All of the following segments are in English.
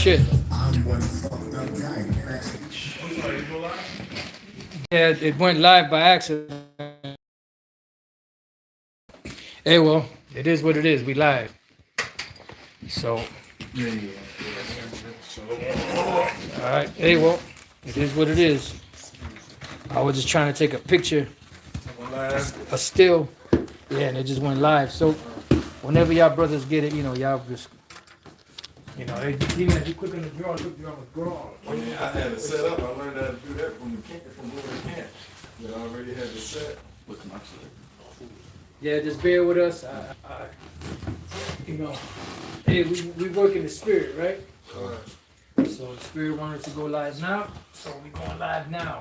shit. Yeah, it went live by accident. Hey, well, it is what it is. We live. So, all right. Hey, well, it is what it is. I was just trying to take a picture, a still. Yeah, and it just went live. So, whenever y'all brothers get it, y'all just, hey, if you click on the draw, look, you're on the draw. I had it set up. I learned how to do that from going to camp. I already had it set. Yeah, just bear with us. Hey, we work in the spirit, right? So the spirit wanted to go live now, so we going live now.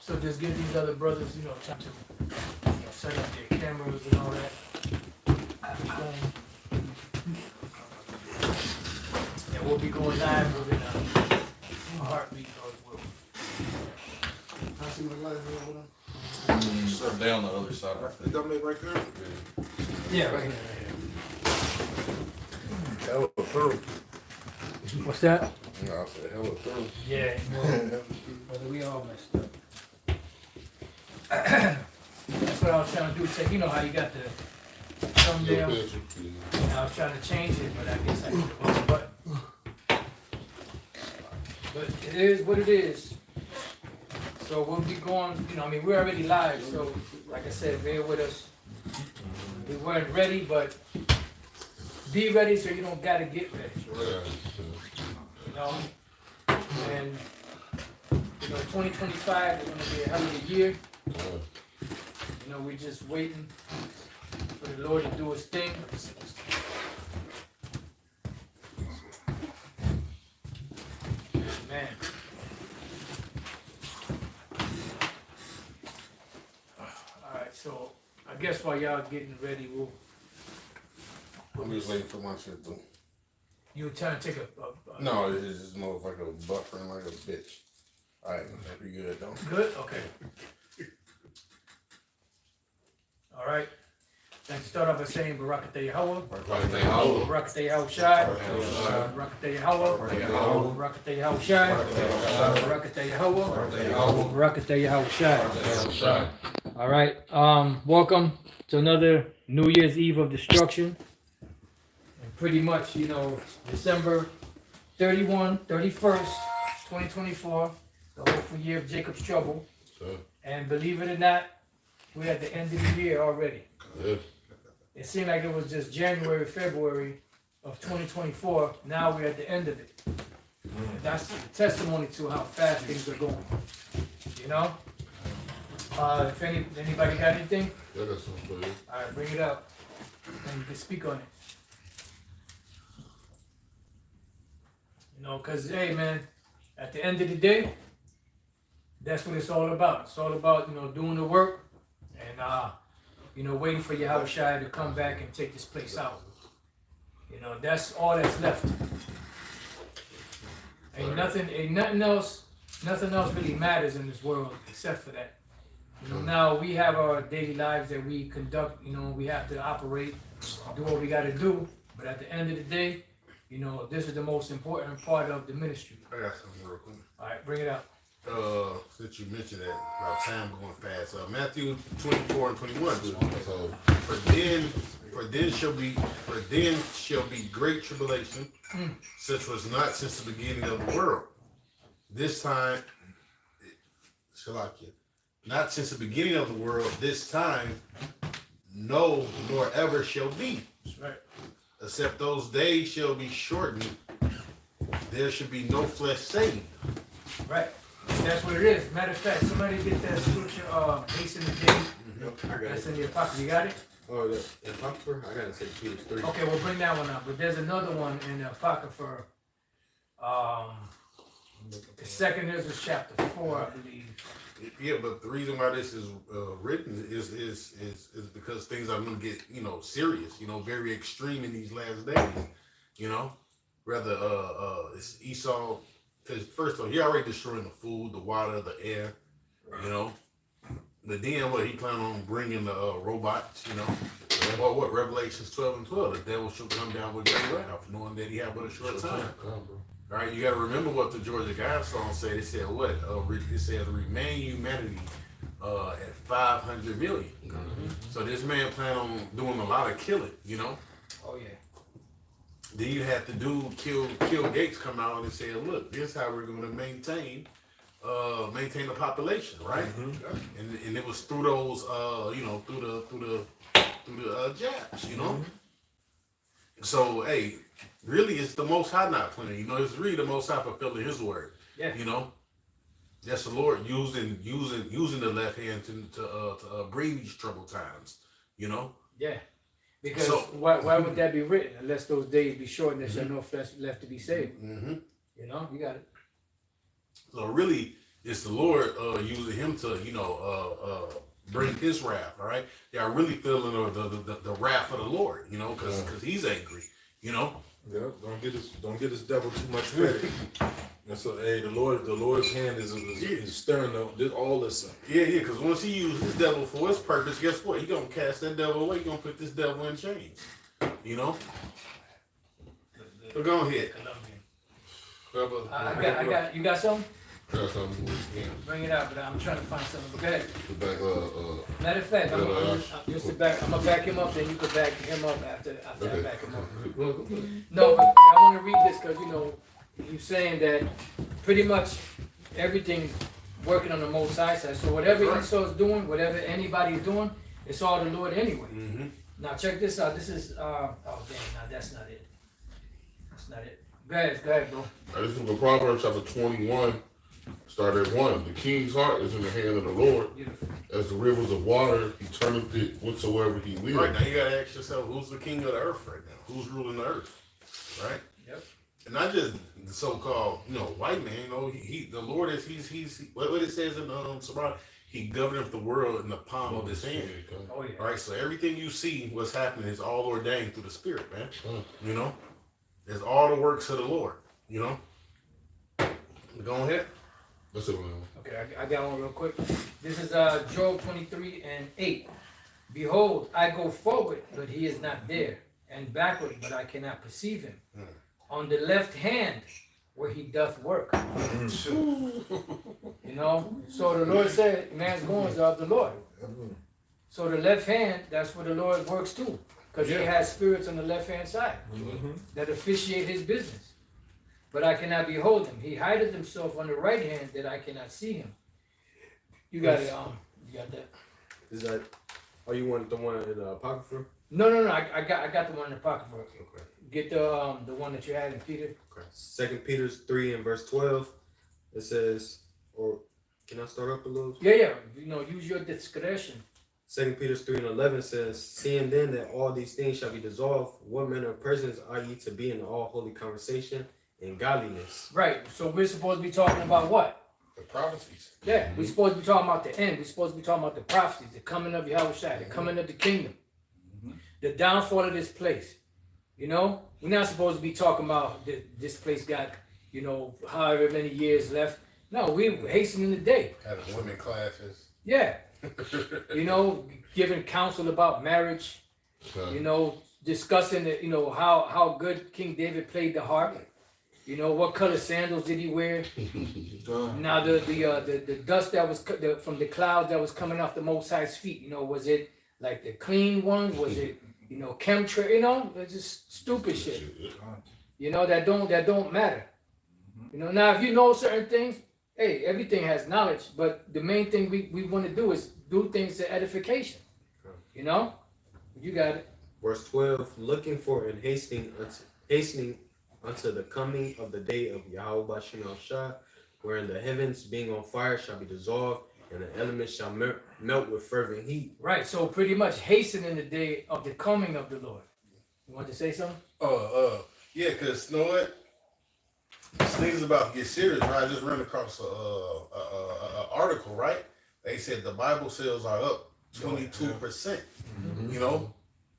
So just give these other brothers, time to set up their cameras and all that. And we'll be going live within a heartbeat or will. Start down the other side. Is that me right there? Yeah, right here. Hell of a through. What's that? No, I said hell of a through. Yeah, brother, we all messed up. That's what I was trying to do. Check, how you got the thumbnail. And I was trying to change it, but I guess I hit the wrong button. But it is what it is. So we'll be going, we're already live, so like I said, bear with us. We weren't ready, but be ready so you don't gotta get ready. And 2025 is gonna be a hell of a year. We're just waiting for the Lord to do his thing. Man. Alright, so I guess while y'all getting ready, I'm just waiting for my shit to. you trying to take a No, it's just motherfucker buffering like a bitch. Alright, that'd be good though. Good? Okay. Alright. Let's start off by saying Barakatah Yahweh. Barakatah Yahweh Shai. Barakatah Yahweh. Barakatah Yahweh Shai. Barakatah Yahweh. Barakatah Yahweh Shai. Alright. Welcome to another New Year's Eve of destruction. And pretty much, December 31, 31st, 2024, the hopeful year of Jacob's trouble. And believe it or not, we're at the end of the year already. It seemed like it was just January, February of 2024. Now we're at the end of it. And that's a testimony to how fast things are going. If anybody got anything? Yeah, that's something. All right, bring it up. And you can speak on it. Because, hey, man, at the end of the day, that's what it's all about. It's all about, doing the work and, waiting for Yahushua to come back and take this place out. That's all that's left. Nothing else really matters in this world except for that. Now we have our daily lives that we conduct, we have to operate, do what we got to do. But at the end of the day, this is the most important part of the ministry. I got something real quick. All right, bring it up. Since you mentioned that about time going fast, Matthew 24 and 21. So for then shall be great tribulation, such was not since the beginning of the world. This time, not since the beginning of the world. This time, no, nor ever shall be. That's right. Except those days shall be shortened. There should be no flesh saved. Right. That's what it is. Matter of fact, somebody get that scripture, hasten the day. That's in the Apocrypha. You got it? Oh, the Apocrypha? I gotta say Peter 3. Okay, we'll bring that one up. But there's another one in the Apocrypha. The second is chapter 4, I believe. Yeah, but the reason why this is written is because things are going to get serious, very extreme in these last days, Rather it's Esau, because first of all, he already destroying the food, the water, the air, But then what? He planned on bringing the robots, you know. Or what? Revelations 12 and 12. The devil shall come down with great wrath, knowing that he had but a short time. All right, you got to remember what the Georgia Guide song said. It said what? It said remain humanity at 500 million. So this man planned on doing a lot of killing, you know. Oh yeah. Then you had to kill Gates come out and say, look, this is how we're going to maintain the population, right? And it was through those you know, through the jabs, you know. So hey, really it's the Most High not playing, you know. It's really the Most High fulfilling His word. Yeah. You know, that's the Lord using the left hand to bring these troubled times, you know. Yeah. Because why would that be written unless those days be short and there shall no flesh left to be saved? You know, you got it. So really, it's the Lord using him to, you know, bring His wrath. All right, they are really feeling the wrath of the Lord, you know, because He's angry, you know. Yeah, don't get this devil too much credit. And so, hey, the Lord's hand is stirring all this up. Yeah, because once He uses this devil for His purpose, guess what? He gonna cast that devil away. He gonna put this devil in chains, you know. So go ahead. You got something? Got something. Bring it out, but I'm trying to find something. Go ahead. Back, Matter of fact, I'm gonna back him up, then you can back him up after I back him up. No, but I want to read this because, you know, you're saying that pretty much everything's working on the Most High side. So whatever Esau's doing, whatever anybody's doing, it's all the Lord anyway. Now check this out. This is oh damn, no, that's not it. That's not it. Go ahead, bro. This is the Proverbs chapter 21, start at 1. The king's heart is in the hand of the Lord. Beautiful. As the rivers of water, He turneth it whatsoever He will. Right now, you gotta ask yourself, who's the king of the earth right now? Who's ruling the earth, right? Yep. And not just the so-called, you know, white man. You know, the Lord is he's what it says in Surah, He governeth the world in the palm of His hand. Oh yeah. All right, so everything you see, what's happening, is all ordained through the Spirit, man. You know, it's all the works of the Lord. You know. Go ahead. That's it. Okay, I got one real quick. This is Job 23:8. Behold, I go forward, but He is not there, and backward, but I cannot perceive Him. On the left hand, where He doth work. You know, so the Lord said, man's goings are of the Lord. So the left hand, that's where the Lord works too, because He has spirits on the left hand side that officiate His business. But I cannot behold Him. He hideth Himself on the right hand that I cannot see Him. You got it. You got that. Is that? Oh, you want the one in the Apocrypha? No. I got the one in the pocket for it. Okay. Get the one that you had in Peter. Okay. 2 Peter 3 and verse 12. It says, or can I start up a little? Yeah. You know, use your discretion. 2 Peter 3 and 11 says, seeing then that all these things shall be dissolved, what manner of persons are ye to be in all holy conversation and godliness? Right. So we're supposed to be talking about what? The prophecies. Yeah. We're supposed to be talking about the end. We're supposed to be talking about the prophecies, the coming of Yahushua, the coming of the kingdom, the downfall of this place. You know, we're not supposed to be talking about this place got, you know, however many years left. No, we're hastening the day. Having women classes. Yeah. You know, giving counsel about marriage. You know, discussing the, you know, how good King David played the harp. You know, what color sandals did he wear? Now the dust that was from the clouds that was coming off the Most High's feet. You know, was it like the clean ones? Was it, you know, chemtrail? You know, it's just stupid shit. You know, that don't matter. You know, now if you know certain things, hey, everything has knowledge, but the main thing we want to do is do things to edification. You know, you got it. Verse 12, looking for and hastening unto the coming of the day of Yahweh Bashem Shah, wherein the heavens being on fire shall be dissolved, and the elements shall melt with fervent heat. Right, so pretty much hastening the day of the coming of the Lord. You want to say something? Yeah, because you know what? This thing's about to get serious, right? I just ran across a article, right? They said the Bible sales are up 22%. You know,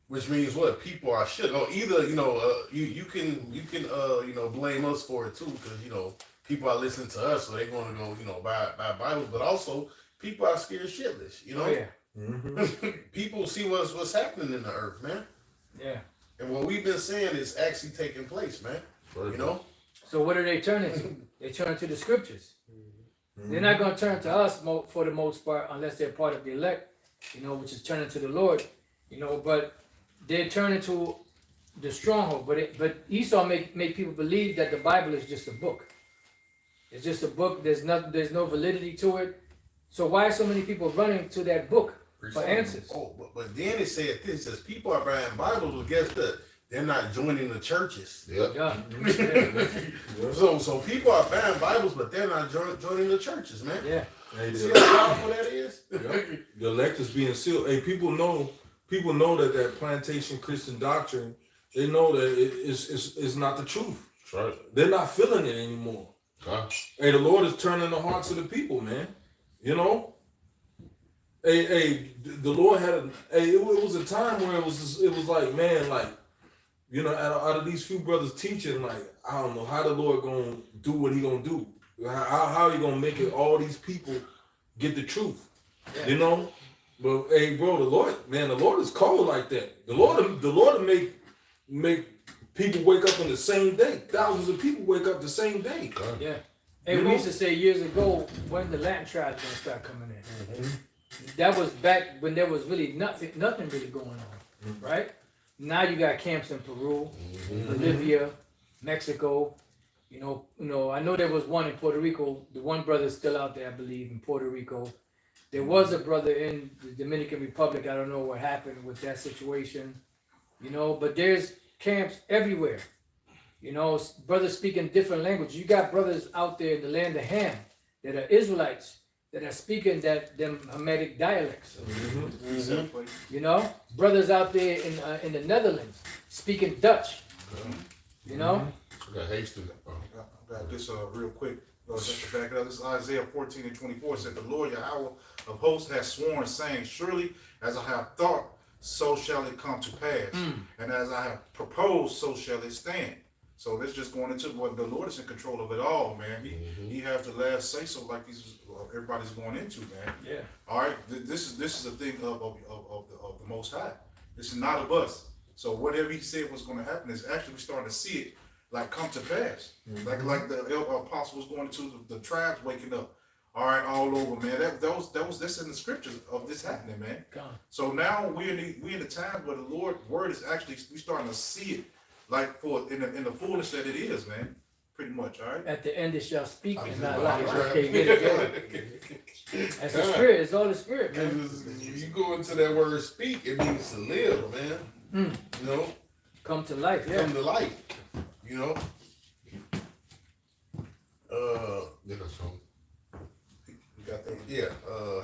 which means what? People are shook. Oh, either you know, you can you know, blame us for it too, because you know people are listening to us, so they're going to go, you know, buy Bibles. But also, people are scared shitless. You know, Oh, yeah. people see what's happening in the earth, man. Yeah. And what we've been saying is actually taking place, man. You know. So what are they turning to? They turn to the scriptures. They're not going to turn to us for the most part unless they're part of the elect, you know, which is turning to the Lord, you know. But they're turning to the stronghold. But Esau make people believe that the Bible is just a book. It's just a book. There's no validity to it. So why are so many people running to that book for answers? Oh, but then it said this: says people are buying Bibles, but guess what? They're not joining the churches. Yep. Yeah. So people are buying Bibles, but they're not joining the churches, man. Yeah. Hey, See how powerful that is? the elect is being sealed. Hey, people know that plantation Christian doctrine, they know that it's not the truth. That's right. They're not feeling it anymore. Hey, the Lord is turning the hearts of the people, man. You know? Hey, the Lord had it was a time where it was like, man, like, you know, out of these few brothers teaching, like, I don't know how the Lord gonna do what he gonna do. How he gonna make it all these people get the truth. Yeah. You know? But hey, bro, the Lord is cold like that. The Lord will make people wake up on the same day. Thousands of people wake up the same day. Yeah. Hey, we used to say years ago, when the Latin tribes gonna start coming in. That was back when there was really nothing really going on, right? Now you got camps in Peru, Bolivia, Mexico. You know. I know there was one in Puerto Rico. The one brother is still out there, I believe, in Puerto Rico. There was a brother in the Dominican Republic. I don't know what happened with that situation. You know, but there's camps everywhere. You know, brothers speaking different languages. You got brothers out there in the land of Ham that are Israelites that are speaking them Hamitic dialects. You know, brothers out there in the Netherlands speaking Dutch. You know. I got Hastings. I got this real quick. Just to back it up. This is Isaiah 14:24. Said the Lord Yahweh of hosts has sworn, saying, surely as I have thought, so shall it come to pass. And as I have proposed, so shall it stand. So let's just go into what the Lord is in control of it all, man. He has the last say so, like everybody's going into, man. Yeah. All right. This is a thing of the Most High. This is not of us. So whatever he said was going to happen is actually we're starting to see it like come to pass. Like the apostle was going into the tribes waking up. All right, all over, man. That's in the scriptures of this happening, man. God. So now we in the time where the Lord's word is actually we starting to see it like in the fullness that it is, man. Pretty much, all right. At the end, it shall speak and not lie. Okay, get it. That's the spirit. It's all the spirit, man. You go into that word "speak," it means to live, man. You know, come to life. Yeah. Come to life. You know.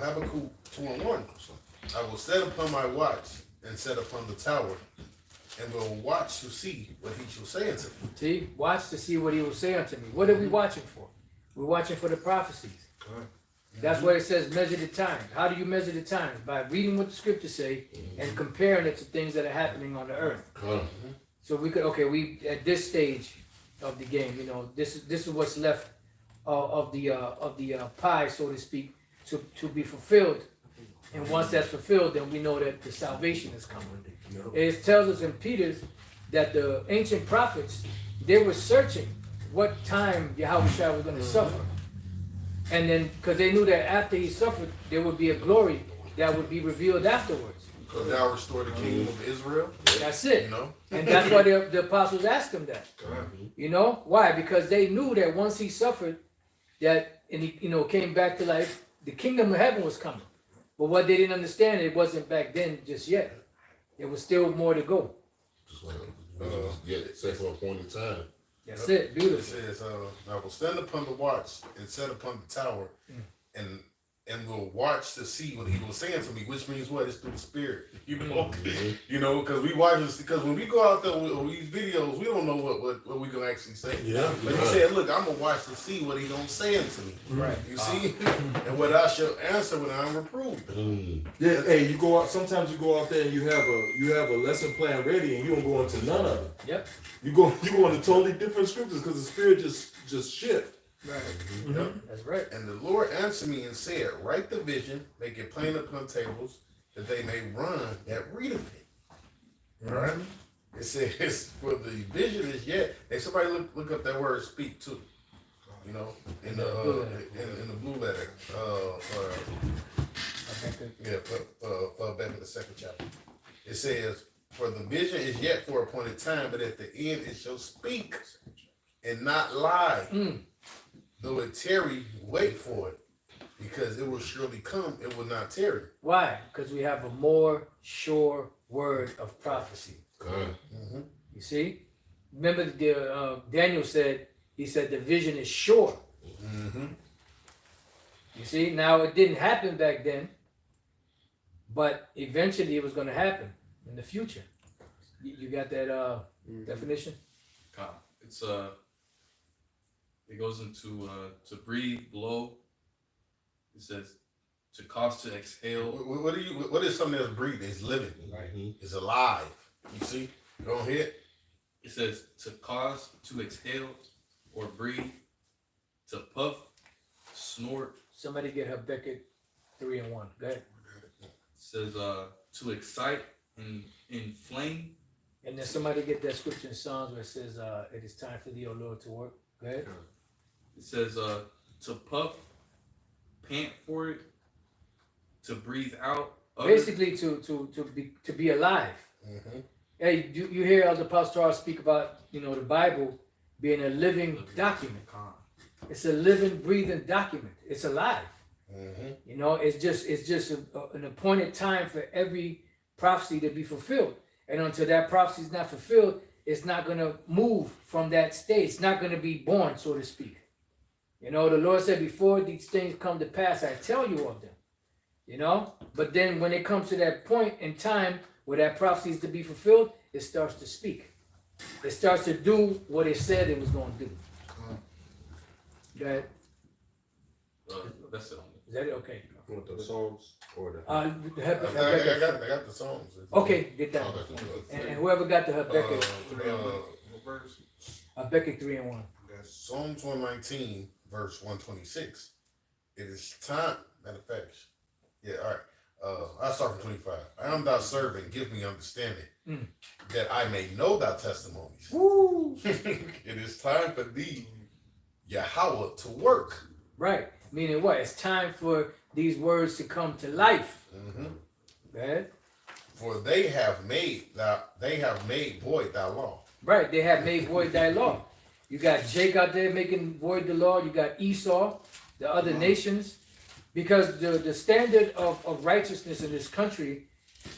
Habakkuk 2:1. I will set upon my watch and set upon the tower, and will watch to see what he shall say unto me. See, watch to see what he will say unto me. What are we watching for? We're watching for the prophecies. That's where it says measure the time. How do you measure the time? By reading what the scriptures say and comparing it to things that are happening on the earth. So we at this stage of the game, you know, this is what's left of the pie, so to speak, to be fulfilled. And once that's fulfilled, then we know that the salvation is coming. It tells us in Peter's that the ancient prophets, they were searching what time Yahweh was going to suffer. And then, because they knew that after he suffered, there would be a glory that would be revealed afterwards. Because thou restore the kingdom of Israel. That's it. You know? And that's why the apostles asked him that. You know? Why? Because they knew that once he suffered, that, and he, you know, came back to life, the kingdom of heaven was coming. But what they didn't understand, it wasn't back then just yet. There was still more to go. Just like, set for a appointed time. That's it. Beautiful. It says, I will stand upon the watch and set upon the tower, and will watch to see what he was saying to me, which means what? It's through the spirit. You know? You know, because we watch this, because when we go out there with these videos, we don't know what we gonna actually say. Yeah. But he said, look, I'm gonna watch to see what he gonna say unto me. Right. You see? And what I shall answer when I'm reproved. Yeah, hey, you go out, sometimes you go out there and you have a lesson plan ready and you don't go into none of it. Yep. You go into totally different scriptures because the spirit just shift. Right. Yep. That's right. And the Lord answered me and said, write the vision, make it plain upon tables, that they may run that readeth it. All right? It says, for the vision is yet. Hey, somebody look up that word speak too. You know, in the blue letter. For back in the second chapter. It says, for the vision is yet for a appointed time, but at the end it shall speak and not lie. Though it tarry, wait for it, because it will surely come, it will not tarry. Why? Because we have a more sure word of prophecy. You see? Remember Daniel said, he said the vision is sure. You see? Now it didn't happen back then, but eventually it was going to happen in the future. You got that definition? It's it goes into to breathe, blow. It says to cause to exhale. What is something that's breathing? It's living. Right. It's alive. You see? You don't hear it? It says to cause to exhale or breathe, to puff, snort. Somebody get Habakkuk 3:1. Go ahead. It says to excite and inflame. And then somebody get that scripture in Psalms where it says, it is time for thee, O Lord, to work. Go ahead. It says to puff, pant for it, to breathe out. Basically to be alive. Hey, you hear Elder Pastor Charles speak about, the Bible being a living document. It's a living, breathing document. It's alive. It's just an appointed time for every prophecy to be fulfilled. And until that prophecy is not fulfilled, it's not going to move from that state. It's not going to be born, so to speak. The Lord said, before these things come to pass, I tell you of them. But then when it comes to that point in time where that prophecy is to be fulfilled, it starts to speak. It starts to do what it said it was going to do. Go ahead. That's it. Is that it? Okay. With the Psalms or the I got the songs. Okay, get that. And whoever got the Habakkuk, Habakkuk 3:1. Psalms 119, verse 126. It is time. Matter of fact, all right. I'll start from 25. I am thy servant, give me understanding, that I may know thy testimonies. Woo! It is time for thee, Yahweh, to work. Right. Meaning what? It's time for these words to come to life. Go ahead. For they have made void thy law. Right. They have made void thy law. You got Jake out there making void the law. You got Esau, the other nations. Because the standard of righteousness in this country,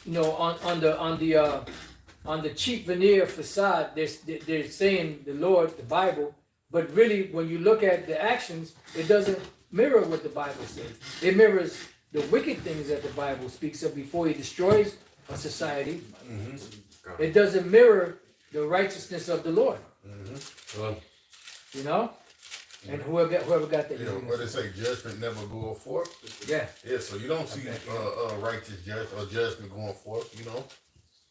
on the cheap veneer facade, they're saying the Lord, the Bible, but really when you look at the actions, it doesn't mirror what the Bible says. It mirrors the wicked things that the Bible speaks of before he destroys a society. It doesn't mirror the righteousness of the Lord. And whoever got that. What they say, judgment never go forth. Yeah. Yeah, so you don't see righteous judgment going forth,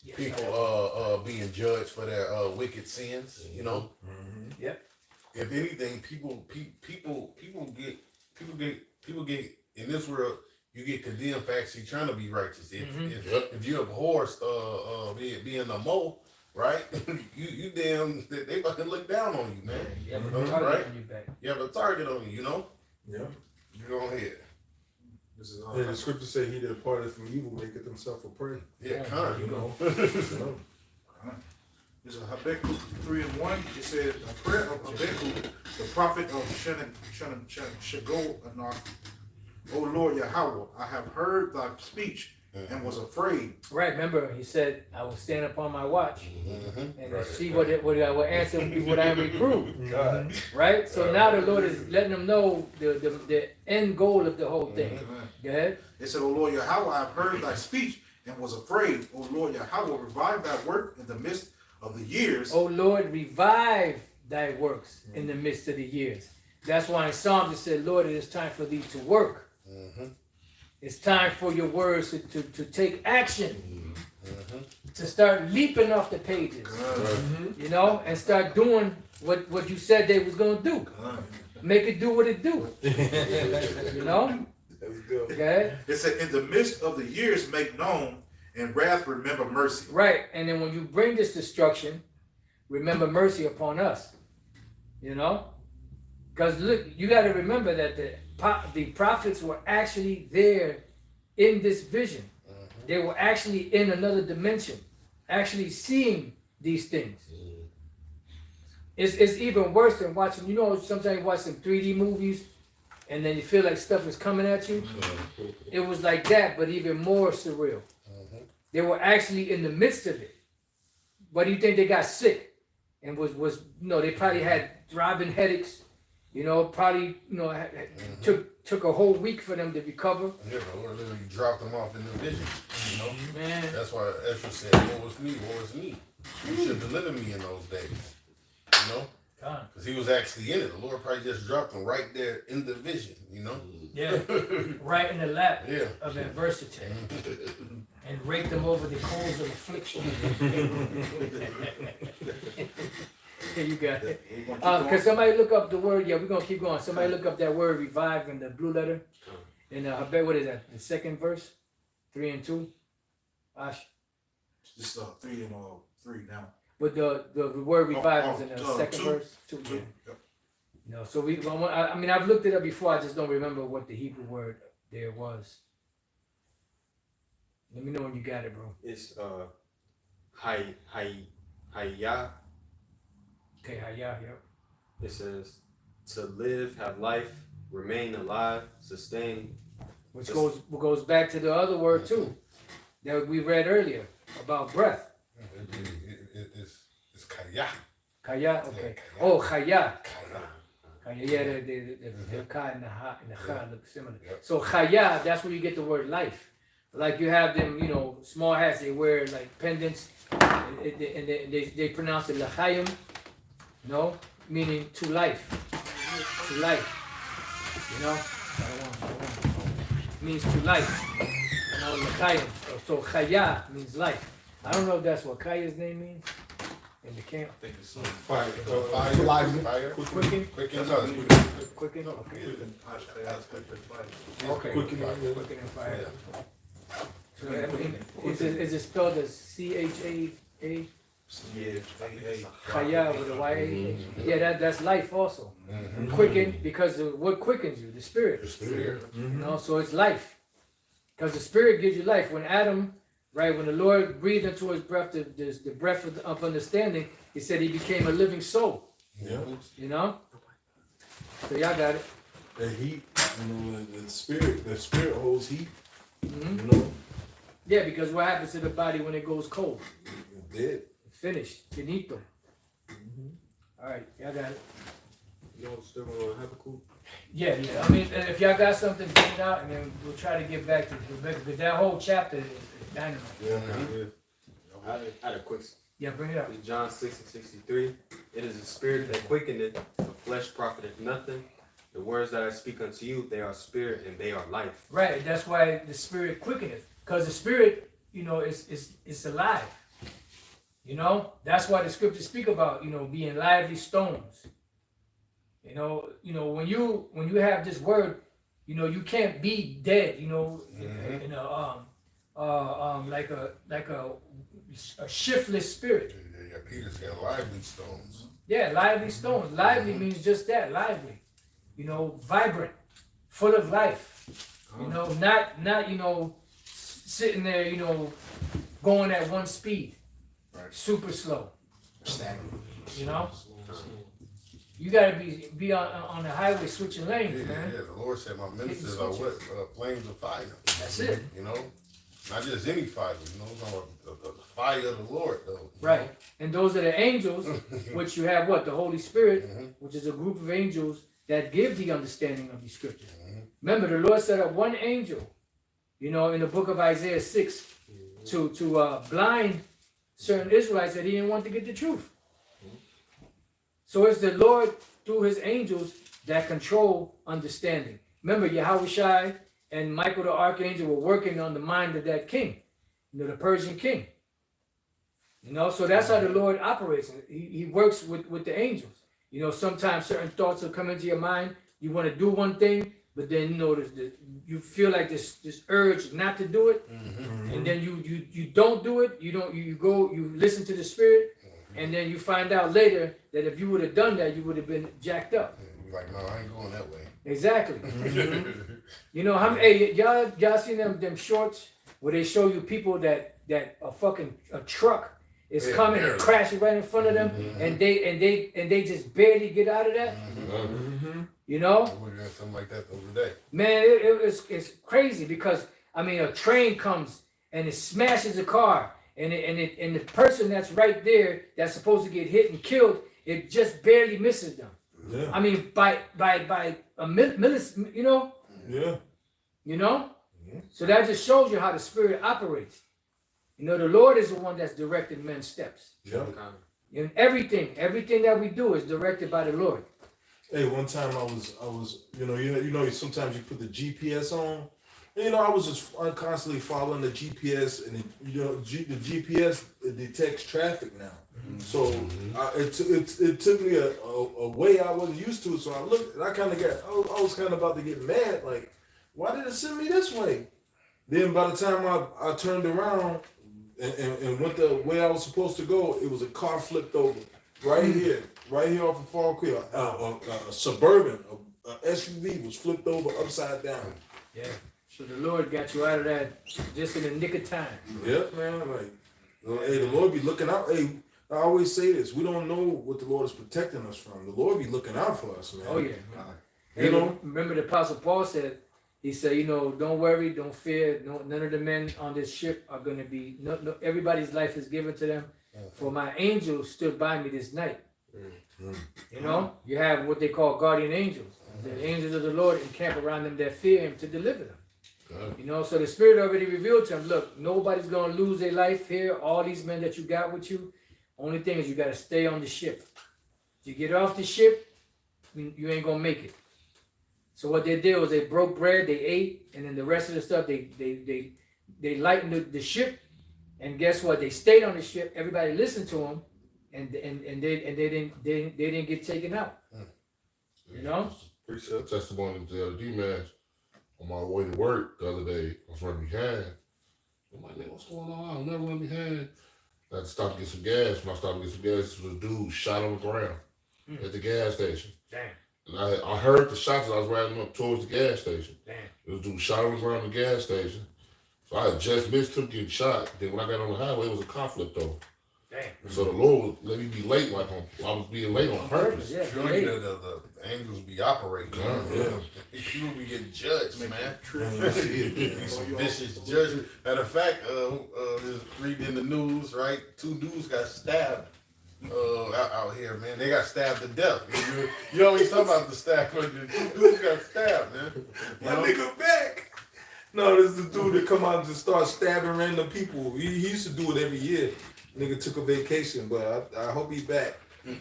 Yes, people being judged for their wicked sins, Yep. If anything, people get in this world, you get condemned for actually trying to be righteous. If you abhor being a mole, right? you damn, they fucking look down on you, man. You have a target right? on your back. You have a target on you, Yeah. You go ahead. This is And the scripture say he that departed from evil maketh himself a prey. Yeah, kind of. This is Habakkuk 3:1. It says, a prayer of Habakkuk, the prophet of Shagoanath. O Lord Yahweh, I have heard thy speech and was afraid. Right, remember, he said, I will stand upon my watch and see what I will answer what I am reproved. God. Right? So now the Lord is letting them know the end goal of the whole thing. Go ahead. It said, O Lord Yahweh, I have heard thy speech and was afraid. O Lord Yahweh, revive thy work in the midst of the years. O Lord, revive thy works in the midst of the years. That's why in Psalms it said, Lord, it is time for thee to work. It's time for your words to take action. To start leaping off the pages. And start doing what you said they was going to do. make it do what it do. You know? That's good. Okay? It said, in the midst of the years make known, and wrath remember mercy. Right. And then when you bring this destruction, remember mercy upon us. You know? Because look, you got to remember that the prophets were actually there in this vision. They were actually in another dimension, actually seeing these things. It's even worse than watching, you know, sometimes you watch some 3D movies and then you feel like stuff is coming at you. It was like that, but even more surreal. They were actually in the midst of it. But do you think they got sick? And was you know, they probably had throbbing headaches. You know, probably, you know, took a whole week for them to recover. Yeah, the Lord literally dropped them off in the vision. You know, Man. that's why Ezra said, "Woe is me, woe is me. You should deliver me in those days." You know, because he was actually in it. The Lord probably just dropped him right there in the vision. You know. Yeah. Right in the lap Yeah. of adversity. And rake them over the coals of affliction. You got it. Can somebody look up the word? Yeah, we're gonna keep going. Somebody look up that word revive in the blue letter. And I bet what is that? The second verse, 3 and 2. Ash. Just 3 and 3 now. But the word revive is in the second 2. verse. 2. 2. Yeah. Yep. No, so I mean I've looked it up before. I just don't remember what the Hebrew word there was. Let me know when you got it, bro. It's hayya. Okay, yeah. It says to live, have life, remain alive, sustain. Which goes back to the other word too that we read earlier about breath. It's kaya. Kaya, okay. Oh, chaya. Kaya, yeah, the ka and the ha and the cha look similar. So chaya, that's where you get the word life. Like you have them, you know, small hats they wear like pendants, and they pronounce it l'chaim, no, meaning to life, to life. You know, means to life. You know, l'chaim. So chaya means life. I don't know if that's what Kaya's name means in the camp. I think it's Fire. Quicken. Quicken. Okay. Okay. Quicken and fire. So, I mean, is it spelled as C-H-A-A? Chaya with a Y-A? Yeah, that's life also. Quicken, because what quickens you? The spirit. You know, so it's life. Because the spirit gives you life. When Adam, right, when the Lord breathed into his breath, the breath of understanding, he said he became a living soul. Yeah. You know? So y'all got it. The heat, you know, the spirit holds heat. Mm-hmm. You know, Yeah, because what happens to the body when it goes cold? it's dead. Finished. Finito. All right, y'all got it. You know, still on Habakkuk. Yeah. I mean, if y'all got something, bring it out, and then we'll try to get back to Rebecca. But that whole chapter is dynamite. I had a quick. Yeah, bring it up. It's John 6:63. It is the spirit that quickeneth, the flesh profiteth nothing. The words that I speak unto you, they are spirit and they are life. Right. That's why the spirit quickeneth, because the spirit, you know, is alive. You know, that's why the scriptures speak about, you know, being lively stones. You know, when you have this word, you know, you can't be dead. You know, in like a shiftless spirit. Yeah, Peter said lively stones. Yeah, lively stones. Lively means just that, lively. You know, vibrant, full of life. You know, not you know, sitting there, you know, going at one speed. Right. Super slow. You know? You gotta be on the highway switching lanes, man. Yeah, the Lord said my ministers are what? Flames of fire. That's it. You know? Not just any fire, you know, the fire of the Lord, though. Right. And those are the angels, which you have what? The Holy Spirit, which is a group of angels that give the understanding of these scriptures. Remember, the Lord set up one angel, you know, in the book of Isaiah 6 to blind certain Israelites that he didn't want to get the truth. So it's the Lord through his angels that control understanding. Remember, Yahweh and Michael the archangel were working on the mind of that king, you know, the Persian king. You know, so that's how the Lord operates. He works with the angels. You know, sometimes certain thoughts will come into your mind. You want to do one thing, but then you know you feel like this urge not to do it, and then you don't do it. You listen to the spirit, and then you find out later that if you would have done that, you would have been jacked up. You're like, no, I ain't going that way. Exactly. You know how many? Hey, y'all seen them shorts where they show you people that a truck is coming and crashing right in front of them, and they just barely get out of that. You know, We were doing something like that the other day. man, it's crazy because I mean a train comes and it smashes a car, and the person that's right there that's supposed to get hit and killed, it just barely misses them. Yeah. I mean by a millisecond, you know. Yeah. You know? So that just shows you how the spirit operates. You know, the Lord is the one that's directing men's steps. Yeah. And everything that we do is directed by the Lord. Hey, one time I was, you know, sometimes you put the GPS on. And, you know, I was just constantly following the GPS, and the GPS detects traffic now. So it took me a way I wasn't used to. So I looked, and I was kind of about to get mad, like, why did it send me this way? Then by the time I turned around and went the way I was supposed to go, it was a car flipped over right here off of Fall Creek. A Suburban, a SUV was flipped over upside down. Yeah. So the Lord got you out of that just in the nick of time. Yep, man. Like, hey, the Lord be looking out. Hey, I always say this: we don't know what the Lord is protecting us from. The Lord be looking out for us, man. Oh yeah. You know. Remember the Apostle Paul said. He said, you know, don't worry, don't fear. No, none of the men on this ship are going to be. No, everybody's life is given to them. For my angel stood by me this night. You know, you have what they call guardian angels. The angels of the Lord encamp around them that fear Him to deliver them. You know, so the Spirit already revealed to him. Look, nobody's going to lose their life here. All these men that you got with you. Only thing is you got to stay on the ship. If you get off the ship, you ain't going to make it. So what they did was they broke bread, they ate, and then the rest of the stuff they lightened the ship, and guess what? They stayed on the ship. Everybody listened to them, and they didn't get taken out. You know. Appreciate the testimony to the D-Mash. On my way to work the other day, I was running behind. I'm like, man, what's going on? I'll never run behind. I had to stop to get some gas. When I stopped to get some gas, this was a dude shot on the ground at the gas station. Damn. And I heard the shots as I was riding up towards the gas station. Damn. This dude shot on the ground at the gas station. So I had just missed him getting shot. Then when I got on the highway, it was a conflict though. Damn. So the Lord let me be late, I was being late on purpose. Yeah. Sure, the angels be operating. Yeah. You will be getting judged, man. Yeah. Some vicious judgment. Matter of fact, just reading in the news, right? 2 dudes got stabbed out here, man. They got stabbed to death. You always talk about the stab, but the 2 dudes got stabbed, man. My nigga back. No, this is the dude that come out and just start stabbing random people. He used to do it every year. Nigga took a vacation, but I hope he's back. Go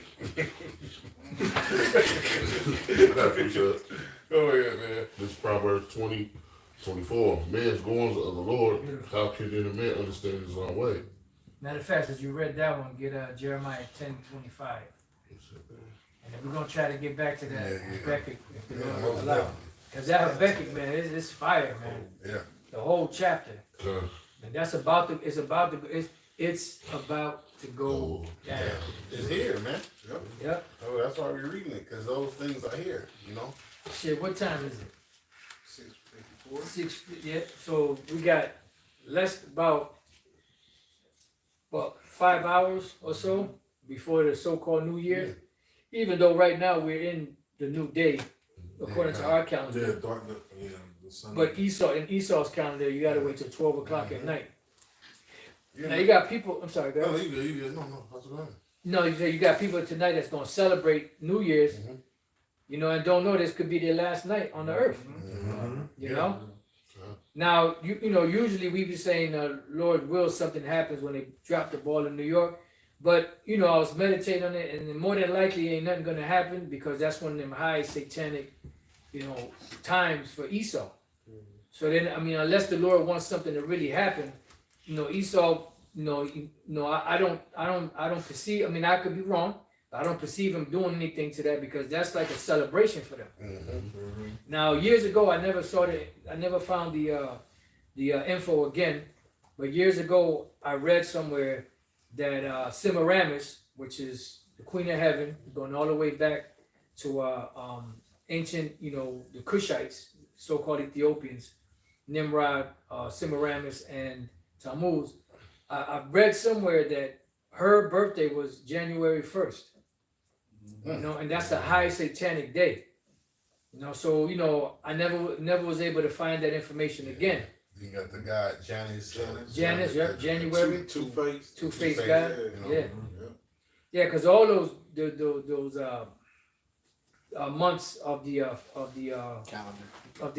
ahead, man. This is Proverbs 20:24. Man's goings of the Lord, how can any man understand his own way? Matter of fact, as you read that one, get Jeremiah 10:25. And then we're going to try to get back to that Habakkuk, if the Lord will allow. Because that Habakkuk, man, it's fire, man. Yeah. The whole chapter. And that's about to, it's about to go down. It's here, man. Yep. Oh, that's why we're reading it, because those things are here, you know? Shit, what time is it? 6:54. 6, yeah. So we got about 5 hours or so before the so-called New Year. Even though right now we're in the new day, according to our calendar. Yeah, darkness. Yeah, the sun. But in Esau's calendar, you gotta wait till 12 o'clock at night. Now you got people. I'm sorry, No, guys. you good. No, how's it going? No, you got people tonight that's gonna celebrate New Year's. You know, and don't know this could be their last night on the earth. You know. Now you know usually we be saying, Lord will something happens when they drop the ball in New York. But, you know, I was meditating on it, and more than likely ain't nothing going to happen because that's one of them high satanic, you know, times for Esau. So then, I mean, unless the Lord wants something to really happen, you know, Esau, I don't perceive, I mean, I could be wrong. I don't perceive him doing anything to that because that's like a celebration for them. Mm-hmm. Now, years ago, I never found the info again, but years ago, I read somewhere that Semiramis, which is the Queen of Heaven, going all the way back to ancient, the Cushites, so-called Ethiopians, Nimrod, Semiramis, and Tammuz. I read somewhere that her birthday was January 1st. And that's a high satanic day. So I never was able to find that information again. You got the guy Janus, yep, January. Two-Face guy. Yeah, because all those months of the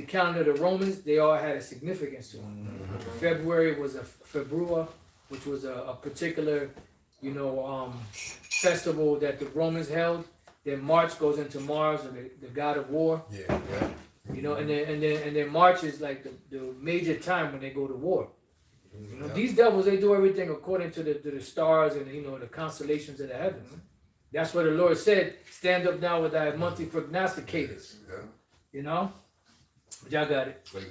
calendar of the Romans, they all had a significance to them. February was a Februa, which was a particular, festival that the Romans held. Then March goes into Mars, or the god of war. Yeah. And then March is like the major time when they go to war. These devils, they do everything according to the stars and the constellations of the heavens. That's what the Lord said. Stand up now with thy monthly prognosticators. Yeah. But y'all got it. Like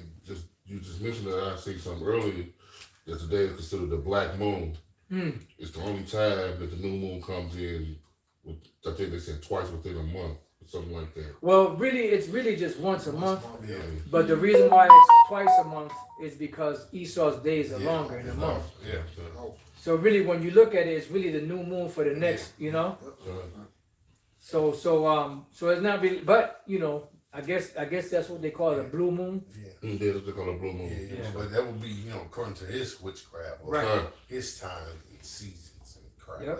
you just mentioned that I seen something earlier that today is considered the black moon. It's the only time that the new moon comes in. I think they said twice within a month or something like that. Well, really, it's really just once a month. Yeah. But the reason why it's twice a month is because Esau's days are longer in a month. Yeah. So really, when you look at it, it's really the new moon for the next, So it's not really, but I guess that's what they call it, a blue moon. Yeah. Yeah, that's what they call a blue moon. Yeah. But that would be, according to his witchcraft, or Right. his times and seasons and crap, Yep.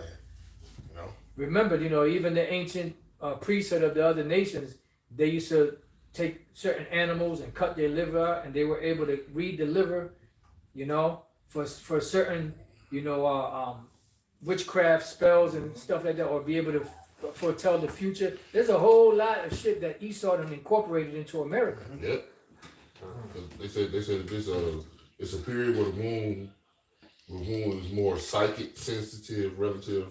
man. Remember, even the ancient priesthood of the other nations, they used to take certain animals and cut their liver out, and they were able to read the liver, for certain, witchcraft spells and stuff like that, or be able to foretell the future. There's a whole lot of shit that Esau done incorporated into America. Yep. They said that it's a period where the moon is more psychic, sensitive, relative,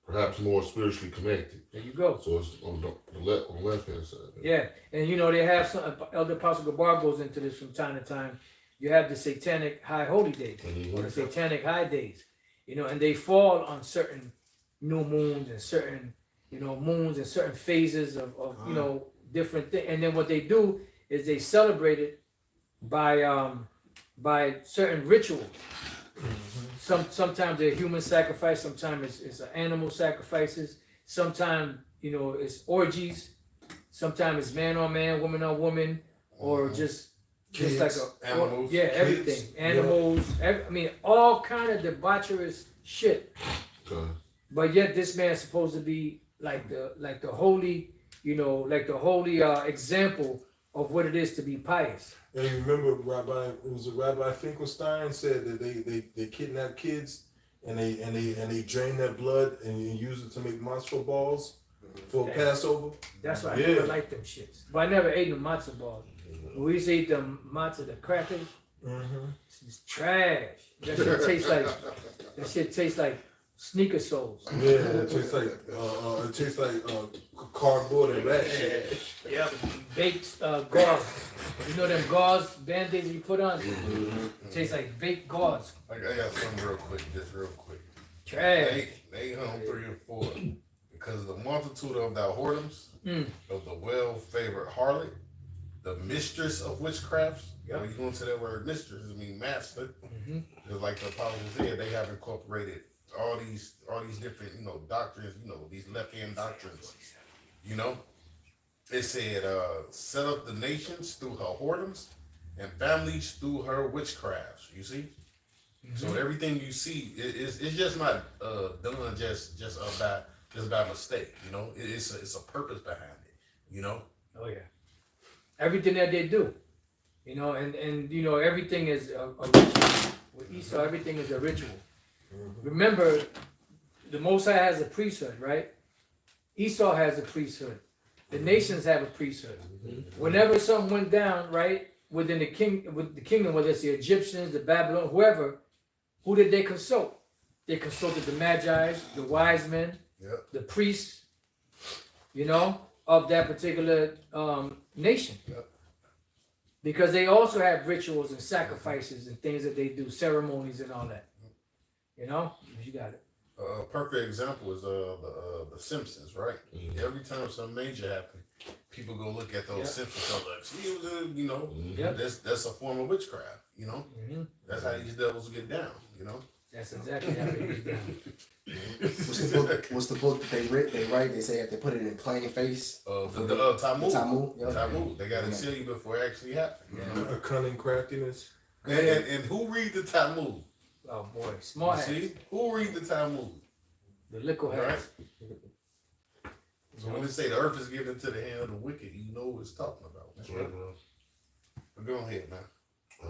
perhaps more spiritually connected. There you go. So it's on the left hand side. Yeah, and they have some. Elder Apostle Gabar goes into this from time to time. You have the Satanic High Holy Days, or the Satanic High Days, and they fall on certain new moons and certain, moons and certain phases of different things. And then what they do is they celebrate it by certain rituals. Sometimes they're human sacrifice, sometimes it's animal sacrifices, sometimes it's orgies, sometimes it's man on man, woman on woman, or just like animals, everything, animals. All kind of debaucherous shit. Okay. But yet this man's supposed to be like the holy, example of what it is to be pious. And you remember Rabbi Finkelstein said that they kidnap kids and they drain their blood and use it to make matzo balls for Passover. That's why I never liked them shits. But I never ate them matzo balls. We used to eat them matzo, the crackers. It's trash. That shit tastes like sneaker soles. Yeah, it tastes like cardboard and rat shit. Yep, baked gauze. Them gauze band-aids you put on? It tastes like baked gauze. I got something real quick. Trash. They 3 and 4. Because of the multitude of thy whoredoms, of the well-favored harlot, the mistress of witchcrafts. When you go into that word mistress, it means master. Just like the apostle said, they have incorporated all these different, doctrines, these left-hand doctrines. It said, set up the nations through her whoredoms and families through her witchcrafts. You see? So everything you see, it's just not done just by mistake. It's a purpose behind it. Oh yeah. Everything that they do, and everything is a ritual. With Esau, everything is a ritual. Remember, the Most High has a priesthood, right? Esau has a priesthood. The nations have a priesthood. Whenever something went down, right, within the kingdom, whether it's the Egyptians, the Babylon, whoever, who did they consult? They consulted the Magi, the wise men, the priests, you know, of that particular nation. Yep. Because they also have rituals and sacrifices and things that they do, ceremonies and all that. You know, you got it. A perfect example is the Simpsons, right? Every time something major happens, people go look at those Simpsons shows like, see, it was you know, that's a form of witchcraft, you know? That's how these devils get down, you know? That's exactly how they get down. What's the book that they write? They say if they put it in plain face. The Talmud. Talmud. Yep. Talmud. They got to tell you before it actually happens. You know? A cunning craftiness. And who read the Talmud? Oh boy, smart ass. See? Who read the Talmud? The liquor heads. So when they say the earth is given to the hand of the wicked, you know what it's talking about. That's right, bro. But go ahead, man.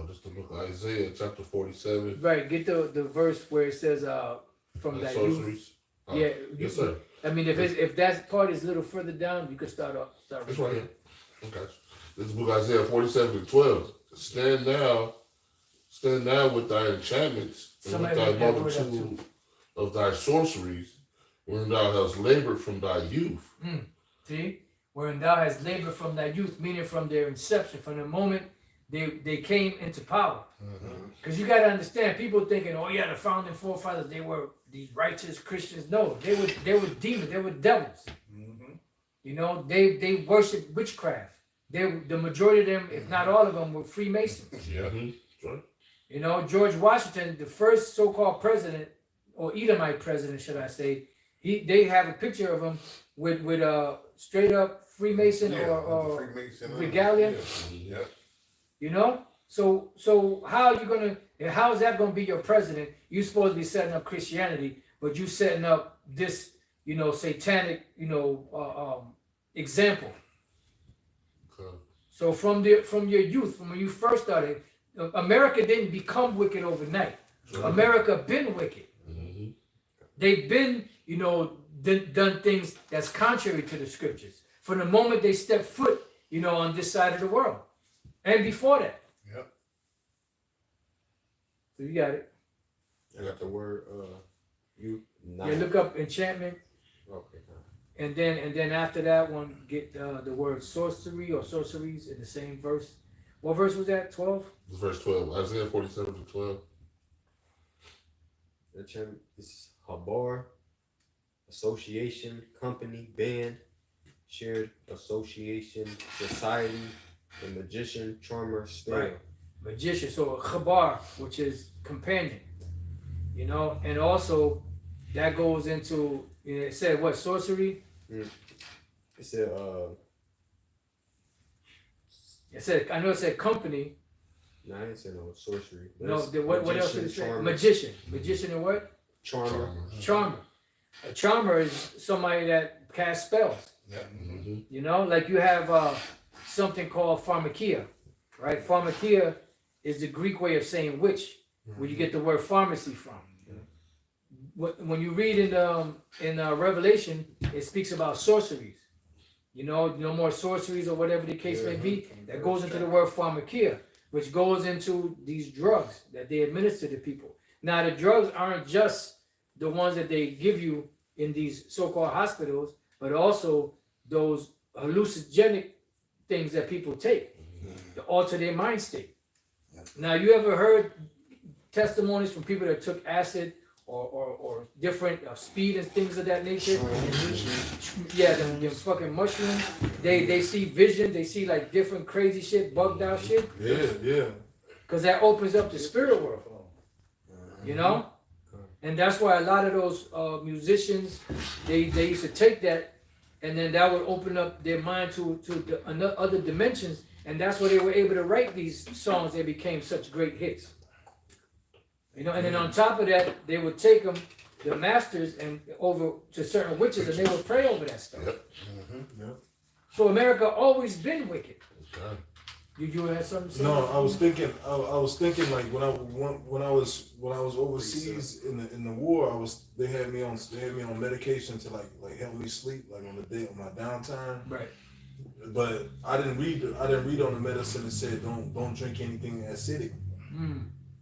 This is the book of Isaiah, chapter 47. Right, get the verse where it says from that youth. Sorceries. Yeah, Yes, sir. I mean, if that part is a little further down, you could start. It's right here. Okay. This is book of Isaiah 47:12. Stand now with thy enchantments and with thy multitude of thy sorceries, when thou hast labored from thy youth. See, wherein thou hast labored from thy youth, meaning from their inception, from the moment they came into power. Because you got to understand, people thinking, oh yeah, the founding forefathers, they were these righteous Christians. No, they were demons, they were devils. You know, they worshiped witchcraft. The majority of them, if not all of them, were Freemasons. Yeah. Right. You know, George Washington, the first so-called president, or Edomite president, should I say, they have a picture of him with straight up Freemason or Freemason regalia. Yeah. You know, so how is that gonna be your president? You supposed to be setting up Christianity, but you setting up this, you know, satanic, you know, example. Okay. So from your youth, from when you first started, America didn't become wicked overnight. America been wicked. They've been, you know, done things that's contrary to the scriptures from the moment they stepped foot, you know, on this side of the world, and before that. Yep. So you got it. I got the word you. Yeah, look up enchantment, Okay. and then after that one, get the word sorcery or sorceries in the same verse. What verse was that? 12. This is verse 12. Isaiah 47:12. This is Habar, association, company, band, shared association, society, the magician, charmer, spell. Right. Magician. So chabar, which is companion. You know, and also that goes into, you know, it said what, sorcery? It said I know it said company. no, I didn't say no sorcery. No, what else did it say? Charmer. Magician. Magician and what? Charmer. Charmer. A charmer is somebody that casts spells. Yeah. You know, like you have something called pharmakia, right? Pharmakia is the Greek way of saying witch, where you get the word pharmacy from. When you read in Revelation, it speaks about sorceries. You know, no more sorceries or whatever the case may be. That goes into the word pharmakia, which goes into these drugs that they administer to people. Now, the drugs aren't just the ones that they give you in these so-called hospitals, but also those hallucinogenic things that people take to alter their mind state. Now, you ever heard testimonies from people that took acid or different speed and things of that nature? Yeah, them fucking mushrooms. They see visions. They see like different crazy shit, bugged out shit. Yeah. Because that opens up the spirit world. You know? And that's why a lot of those musicians, they used to take that, and then that would open up their mind to other dimensions, and that's why they were able to write these songs that became such great hits. You know, and then on top of that, they would take them, the masters, and over to certain witches, and they would pray over that stuff. So America always been wicked. Okay. You had something to say? No, I was thinking like when I was overseas in the war, they had me on medication to like help me sleep, like on my downtime. Right. But I didn't read on the medicine that said don't drink anything acidic.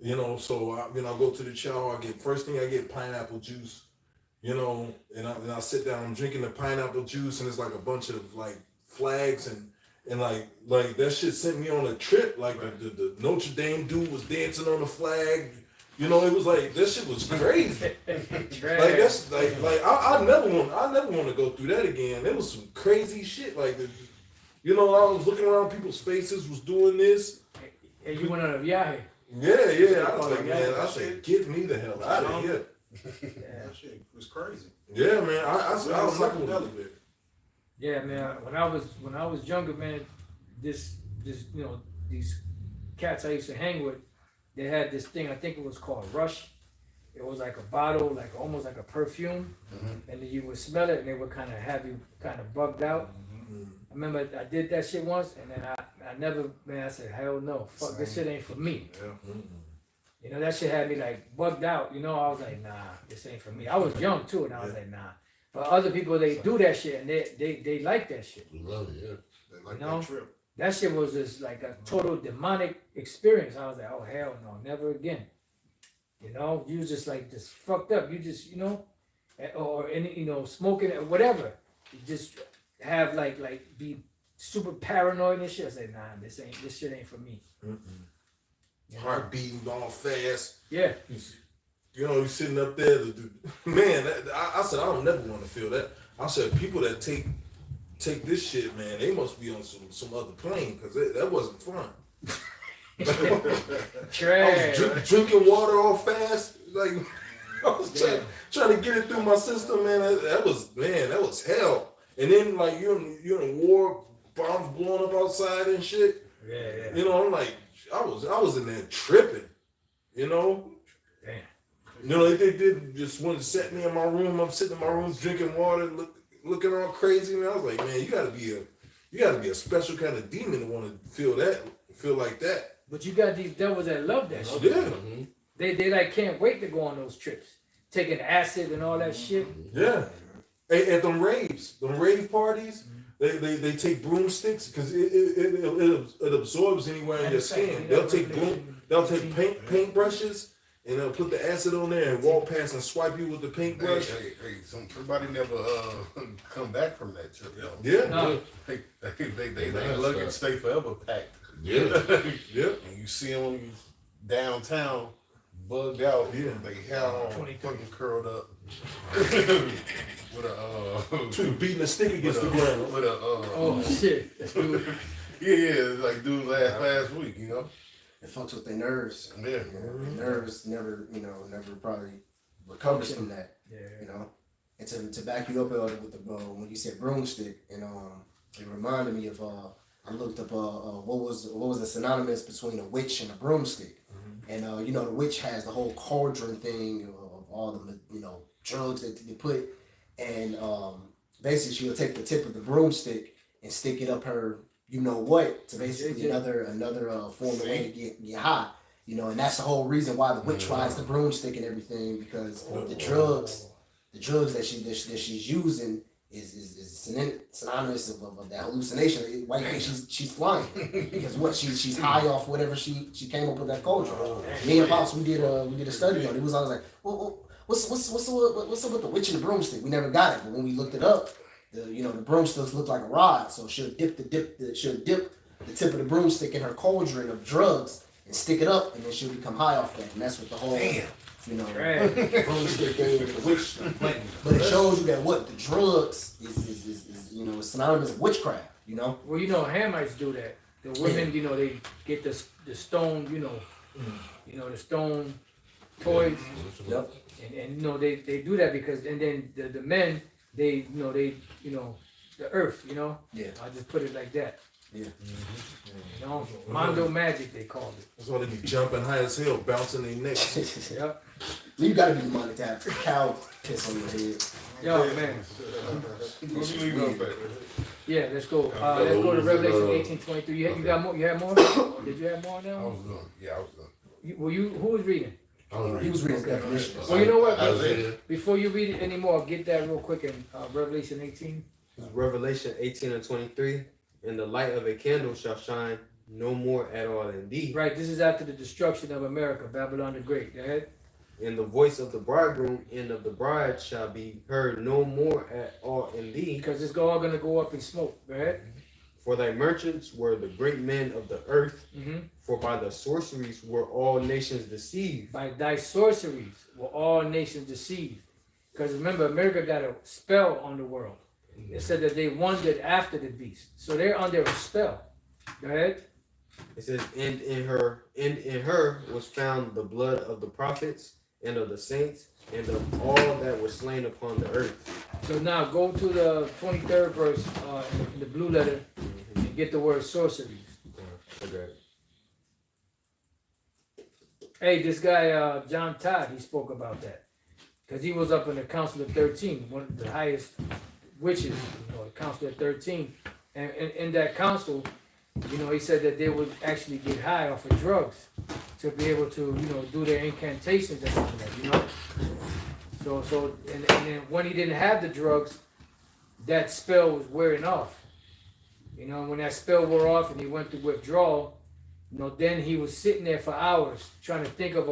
You know, so I go to the shower. First thing I get pineapple juice, you know, and I sit down, I'm drinking the pineapple juice, and it's like a bunch of like flags and like that shit sent me on a trip. Like the Notre Dame dude was dancing on the flag. You know, it was like that shit was crazy. Like that's like I never want to go through that again. It was some crazy shit. Like you know, I was looking around people's faces, was doing this. And you went on a viaje. Yeah. I was like, man, I said, get me the hell out of here. That shit was crazy. Yeah, man. I was like, Yeah, man. When I was younger, man, this you know, these cats I used to hang with, they had this thing. I think it was called Rush. It was like a bottle, like almost like a perfume, and then you would smell it, and they would kind of have you kind of bugged out. I remember I did that shit once, and then I never, man. I said, hell no, fuck, this shit ain't for me. Yeah. You know, that shit had me like bugged out. You know, I was like, nah, this ain't for me. I was young too, and I was like, nah. But other people, they do that shit, and they like that shit. We love it, yeah. They like You know? that trip. That shit was just like a total demonic experience. I was like, oh hell no, never again. You know, you was just like just fucked up. You just, you know, or any, you know, smoking or whatever. You just have like be super paranoid and shit. I said, nah, this shit ain't for me. You know? heart beating all fast. Yeah. You know, you sitting up there, man. I said I don't never want to feel that. I said people that take this shit, man, they must be on some other plane because that wasn't fun. I was drinking water all fast, like I was trying to get it through my system, man. That was hell. And then like you're in war, bombs blowing up outside and shit. Yeah. You know, I'm like, I was in there tripping. You know. Damn. You know, they did just want to set me in my room. I'm sitting in my room drinking water, looking all crazy. And I was like, man, you gotta be a special kind of demon to want to feel like that. But you got these devils that love that shit. Yeah. They like can't wait to go on those trips, taking acid and all that shit. Yeah. At them rave parties, they take broomsticks because it absorbs anywhere in your skin. They'll take paint brushes. And they'll put the acid on there and walk past and swipe you with the paintbrush. Hey, somebody never come back from that trip, though. Yeah. No. They lucky stay forever packed. Yeah. Yeah. And you see them downtown, bugged out. Yeah. They hair all fucking curled up. With a beating a stick against the ground. With a Oh shit. yeah, like dude last week, you know. It fucks with their nerves. Yeah. Their nerves never probably recovers from that. Yeah. You know. And to back you up with the when you said broomstick, and it reminded me of I looked up what was the synonymous between a witch and a broomstick, and you know the witch has the whole cauldron thing of all the drugs that they put, and basically she'll take the tip of the broomstick and stick it up her. You know what? To basically another form of way to get high. You know, and that's the whole reason why the witch rides the broomstick and everything, because the drugs that she's using is synonymous of that hallucination. Why she's flying because what she's high off whatever she came up with that cauldron. Me and Pops we did a study on it. It was always like, well, what's up with the witch and the broomstick? We never got it, but when we looked it up. The broomsticks look like a rod, so she'll dip the tip of the broomstick in her cauldron of drugs and stick it up, and then she'll become high off that. And that's what the whole broomstick thing with the witch. But it shows you that what the drugs is synonymous with witchcraft. You know. Well, Hamites do that. The women, they get the stone, the stone toys. Yep. And they do that because, and then the men. The earth, Yeah. I just put it like that. Yeah. Mondo magic they called it. That's why they be jumping high as hell, bouncing their necks. Yep. You gotta be demonic to have cow piss on your head. Yo, man. Yeah, let's go. Let's go to Revelation 18:23. You got more? You have more? Did you have more now? I was done. Yeah, I was done. Who was reading? He was reading definitions. Well, you know what? Before you read it anymore, get that real quick in Revelation 18. Revelation 18:23. And the light of a candle shall shine no more at all in thee. Right, this is after the destruction of America, Babylon the Great. Go ahead. and the voice of the bridegroom and of the bride shall be heard no more at all in thee. Because it's all going to go up in smoke. Go ahead. For thy merchants were the great men of the earth, for by the sorceries were all nations deceived. By thy sorceries were all nations deceived. Because remember, America got a spell on the world. It said that they wandered after the beast. So they're under a spell. Go ahead. It says, and in her was found the blood of the prophets and of the saints and of all that were slain upon the earth. So now go to the 23rd verse in the blue letter and get the word sorceries. Okay. Hey, this guy, John Todd, he spoke about that. Because he was up in the Council of 13, one of the highest witches, the Council of 13. And in that council, he said that they would actually get high off of drugs to be able to, do their incantations and stuff like that, So and then when he didn't have the drugs, that spell was wearing off. When that spell wore off and he went through withdrawal, then he was sitting there for hours trying to think of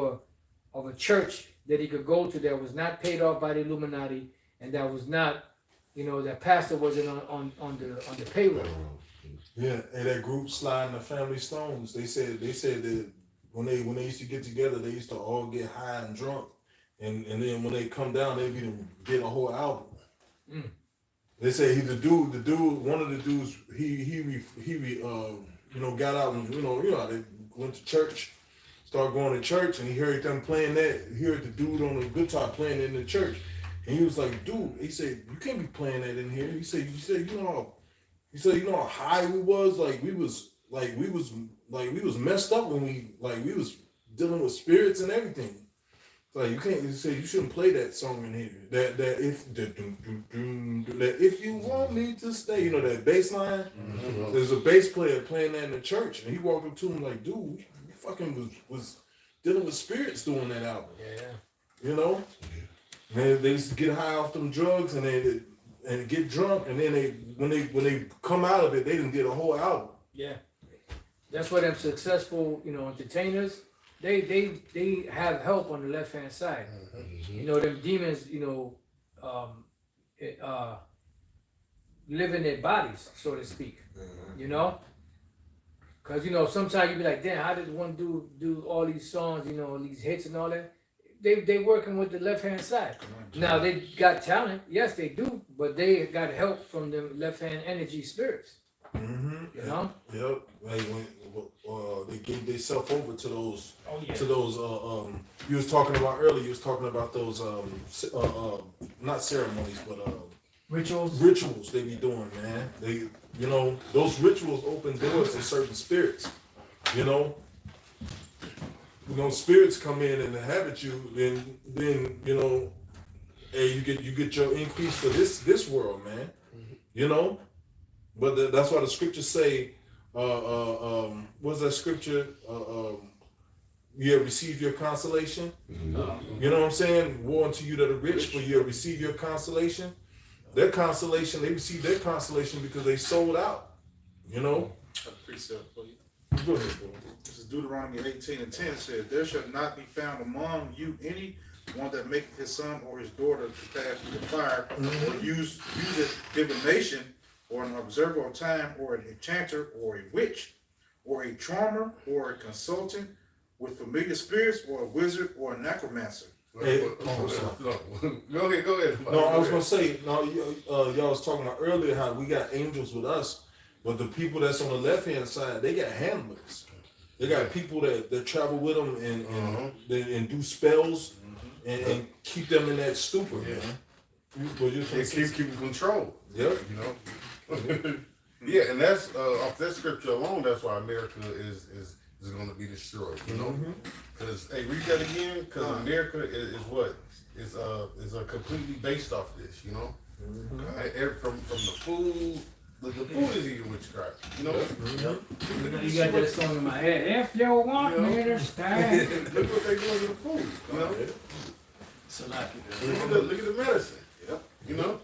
a church that he could go to that was not paid off by the Illuminati and that was not, that pastor wasn't on the payroll. Yeah, and that group Sliding the Family Stones, they said that when they used to get together, they used to all get high and drunk, and then when they come down, they get a whole album. They say one of the dudes, he got out and they went to church, started going to church, and he heard them playing that. He heard the dude on the guitar playing in the church, and he was like, "Dude," he said, "you can't be playing that in here." He said, you know how high we was, we was messed up when we was dealing with spirits and everything. Like you can't say you shouldn't play that song in here. That if you want me to stay, that bass line. There's a bass player playing that in the church, and he walked up to him like, "Dude, you fucking was dealing with spirits doing that album." Yeah. Man, they used to get high off them drugs and get drunk, and then when they come out of it, they didn't get a whole album. Yeah, that's why them successful, entertainers, they have help on the left hand side. Them demons, live in their bodies, so to speak. Because sometimes you be like, damn, how did one do all these songs, these hits and all that? They working with the left hand side. Now they got talent, yes they do, but they got help from the left hand energy spirits. Yep. Like when they gave themselves over to those. Oh, yeah. To those. You was talking about earlier. You was talking about those. Not ceremonies, but rituals. Rituals they be doing, man. They, those rituals open doors to certain spirits. Spirits come in and inhabit you, then hey, you get your increase for this world, man. But that's why the scriptures say, what's that scripture? You have received your consolation. You know what I'm saying? Woe unto you that are rich, for you have received your consolation. Their consolation, they received their consolation because they sold out. A precept for you. Go ahead, bro. This is Deuteronomy 18:10. It says, "There shall not be found among you any one that maketh his son or his daughter to pass through the fire, or use divination, or an observer of time, or an enchanter, or a witch, or a charmer, or a consultant with familiar spirits, or a wizard, or a necromancer." Hey, Go ahead. No, I was gonna say, y'all was talking about earlier how we got angels with us, but the people that's on the left hand side, they got handlers. They got people that travel with them and do spells and keep them in that stupor, man. They keep control. Yep. Yeah, and that's off that scripture alone. That's why America is going to be destroyed. Because hey, read that again. Because America is what is completely based off this. From the food. The food is eating witchcraft. You got that song in my head. If you want me to stand. Look what they doing to the food. So like Look at the medicine. Yep. Go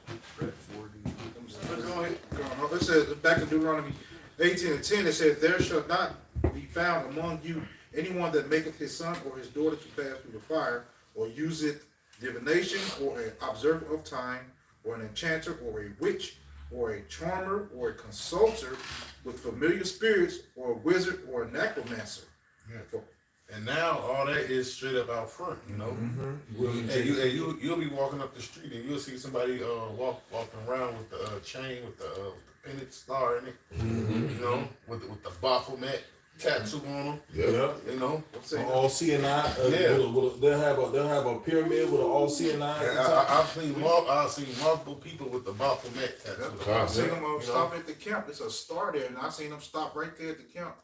It says back in Deuteronomy 18:10, it says, "There shall not be found among you anyone that maketh his son or his daughter to pass through the fire, or useth divination, or an observer of time, or an enchanter, or a witch, or a charmer, or a consulter with familiar spirits, or a wizard, or a necromancer. Yeah. And now all that is straight up out front, you know. You'll be walking up the street and you'll see somebody walking around with the chain with the painted star in it, you know, with the Baphomet tattoo on them. Yeah. You know. All seeing eye. They'll have a pyramid with an all seeing eye. I've seen multiple people with the Baphomet tattoo. I've seen them stop at the camp. There's a star there, and I've seen them stop right there at the camp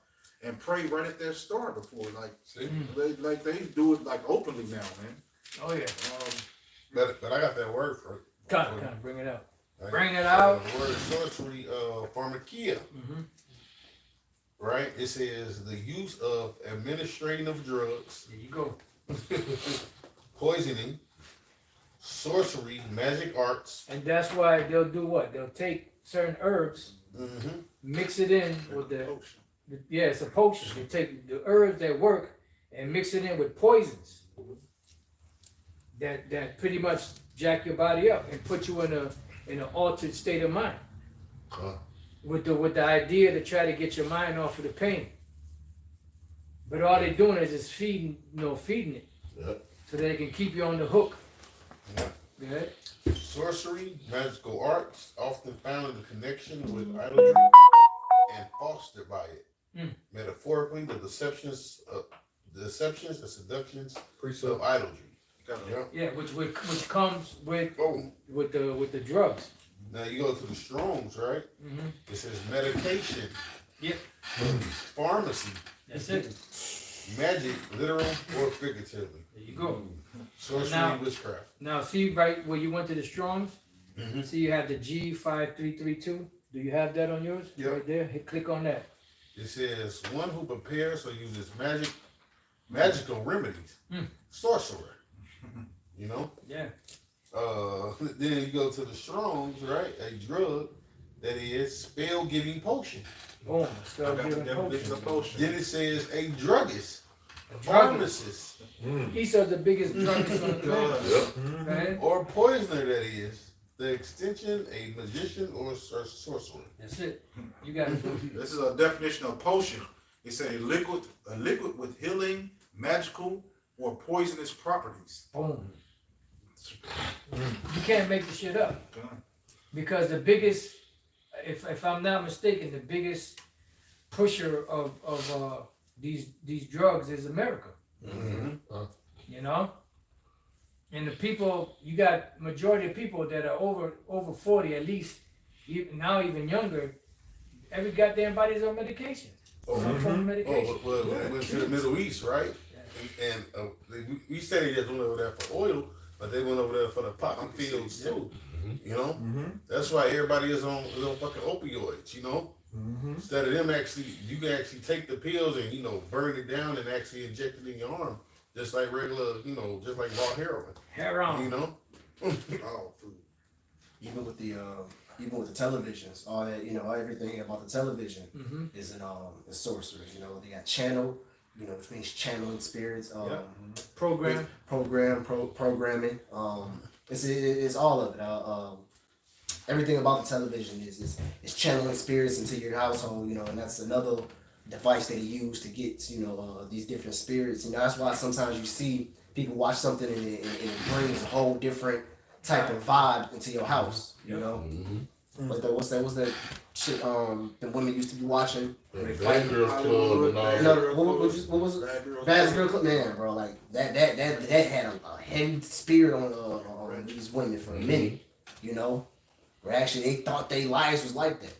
and pray right at their star before. Like they do it like openly now, man. Oh yeah. But I got that word for it. Kind of bring it out. Bring it out. The word sorcery, pharmakia. Right? It says the use of administrating of drugs. There you go. Poisoning, sorcery, magic arts. And that's why they'll do what? They'll take certain herbs, mix it in with it's a potion. They take the herbs that work and mix it in with poisons that pretty much jack your body up and put you in an altered state of mind. With the idea to try to get your mind off of the pain. But all they're doing is just feeding it. So they can keep you on the hook. Sorcery, magical arts, often found in connection with idolatry and fostered by it. Metaphorically, the seductions of idolatry. Which comes with the drugs. Now you go to the Strongs, right? It says medication. Pharmacy. That's it. Magic, literal or figuratively. There you go. Sorcery, witchcraft. Now see right where you went to the Strongs? See you have the G5332. Do you have that on yours? Right there. Click on that. It says one who prepares or uses magical remedies. Sorcerer. You know? Then you go to the Strongs, right? A drug that is spell-giving potion. Potion. Then it says a druggist, a pharmacist. These are the biggest druggists on the planet. Or poisoner, that is. The extension, a magician or sorcerer. That's it. You got it. This is a definition of potion. It's a liquid with healing, magical, or poisonous properties. Boom. You can't make the shit up. Because the biggest, if I'm not mistaken, the biggest pusher of these drugs is America. You know? And the people, you got majority of people that are over 40 at least, now even younger, every goddamn body's on medication. Some form of medication. We went to the Middle East, right? And we said they just went over there for oil, but they went over there for the poppy fields too. You know? That's why everybody is on fucking opioids, you know? Instead of them you can actually take the pills and, burn it down and actually inject it in your arm. Just like regular, just like raw heroin. You know? Even with the televisions, all that, everything about the television is sorceries. They got channel, which means channeling spirits. Programming. It's all of it. Everything about the television is channeling spirits into your household, and that's another device that he used to get, these different spirits. That's why sometimes you see people watch something and it brings a whole different type of vibe into your house, What's that shit the women used to be watching? Bad Girls Club and all that. What was it? Bad Girls Club, man, bro. Like that had a heavy spirit on these women for a minute, Where actually they thought their lives was like that,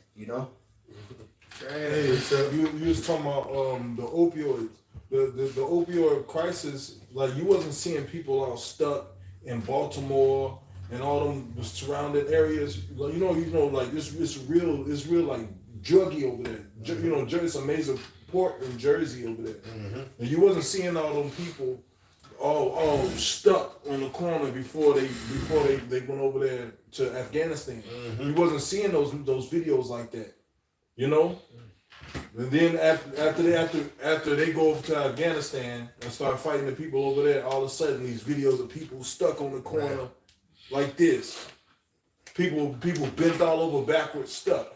Hey, so you was talking about the opioids, the opioid crisis. Like you wasn't seeing people all stuck in Baltimore and all them surrounding areas. Like like it's real like druggy over there. It's a major port in Jersey over there. And you wasn't seeing all them people all stuck on the corner before they went over there to Afghanistan. You wasn't seeing those videos like that. And then after they go over to Afghanistan and start fighting the people over there, all of a sudden these videos of people stuck on the corner like this. People bent all over backwards stuck.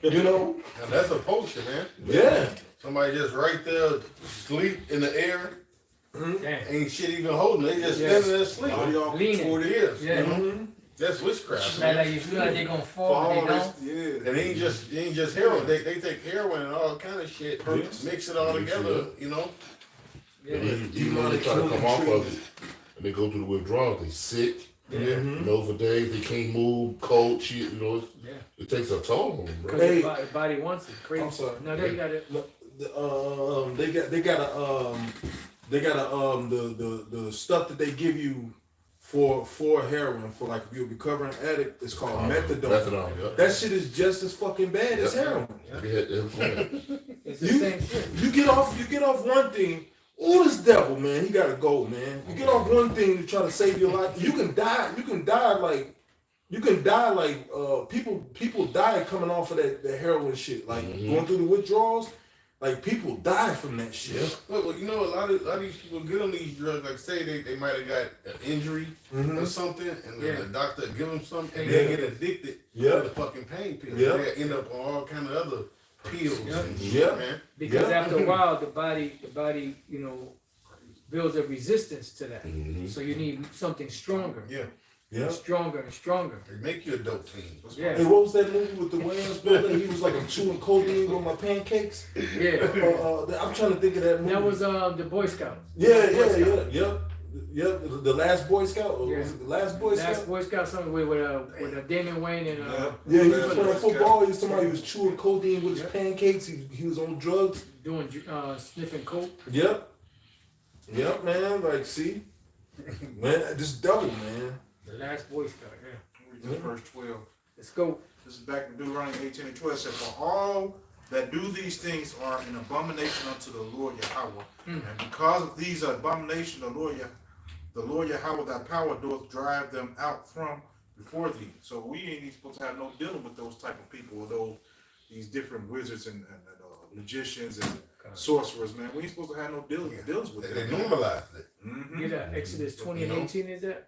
You know? And that's a potion, man. Yeah. Somebody just right there, sleep in the air. Ain't shit even holding. They just standing there asleep. Leaning. 40 years. Yeah. You know? That's witchcraft. Like you feel like they're gonna fall, but they don't. And it ain't just heroin. They take heroin and all kind of shit, mix it all together, you know. Even when they try to come off of it, and they go through the withdrawal, they sick. You know, for days they can't move, cold, shit. You know, it takes a toll on them, bro. Because the body wants it. Crazy. I'm sorry. No, they got it. They got the stuff that they give you for heroin, for like if you're a recovering addict, it's called methadone. Methadone, yeah. That shit is just as fucking bad as heroin. It's the same shit. You get off one thing. Oh, this devil, man, he gotta go, man. You get off one thing to try to save your life. You can die like people die coming off of that heroin shit. Like going through the withdrawals. Like people die from that shit. Well, you know, a lot of these people get on these drugs. Like say they might have got an injury or something, and then the doctor give them something, and they get addicted to the fucking pain pills. They end up on all kind of other pills and shit, man. Because after a while, the body, you know, builds a resistance to that. So you need something stronger. Stronger and stronger. They make you a dope fiend. Yeah. Hey, what was that movie with the Williams brother? He was like, I'm chewing codeine with my pancakes. Yeah. I'm trying to think of that movie. That was the Boy Scouts. Yep. The Last Boy Scout. Or was it the Last Boy Scout? Last Boy Scout, something with Damon Wayne and he was playing football. He was somebody who was chewing codeine with his pancakes. He was on drugs. Doing sniffing coke. Yep, man. Like, see, man, this double, man. The Last Boy Scout. Read this verse 12. Let's go. This is back in Deuteronomy 18 and 12. It said, for all that do these things are an abomination unto the Lord Yahweh. And because of these abominations, the Lord Yahweh, thy power doth drive them out from before thee. So we ain't even supposed to have no dealing with those type of people, or these different wizards and magicians and sorcerers, man. We ain't supposed to have no dealings with them. They normalized it. Exodus 20 and 18 is that?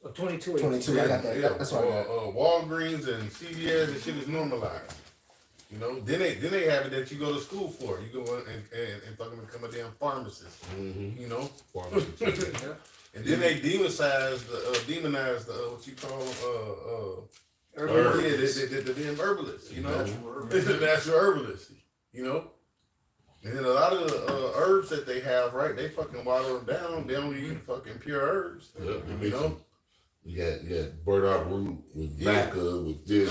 Or 22. 22. I got that. That's what I got. Walgreens and CVS and shit is normalized. You know, then they have it that you go to school for. You go and fucking become a damn pharmacist. You know, pharmacist. And then they demonize the what you call herbalists. The damn herbalists. You know, the natural herbalists. You know, and then a lot of the herbs that they have, right? They fucking water them down. They only eat fucking pure herbs. You know. You got burdock root with maca, with this.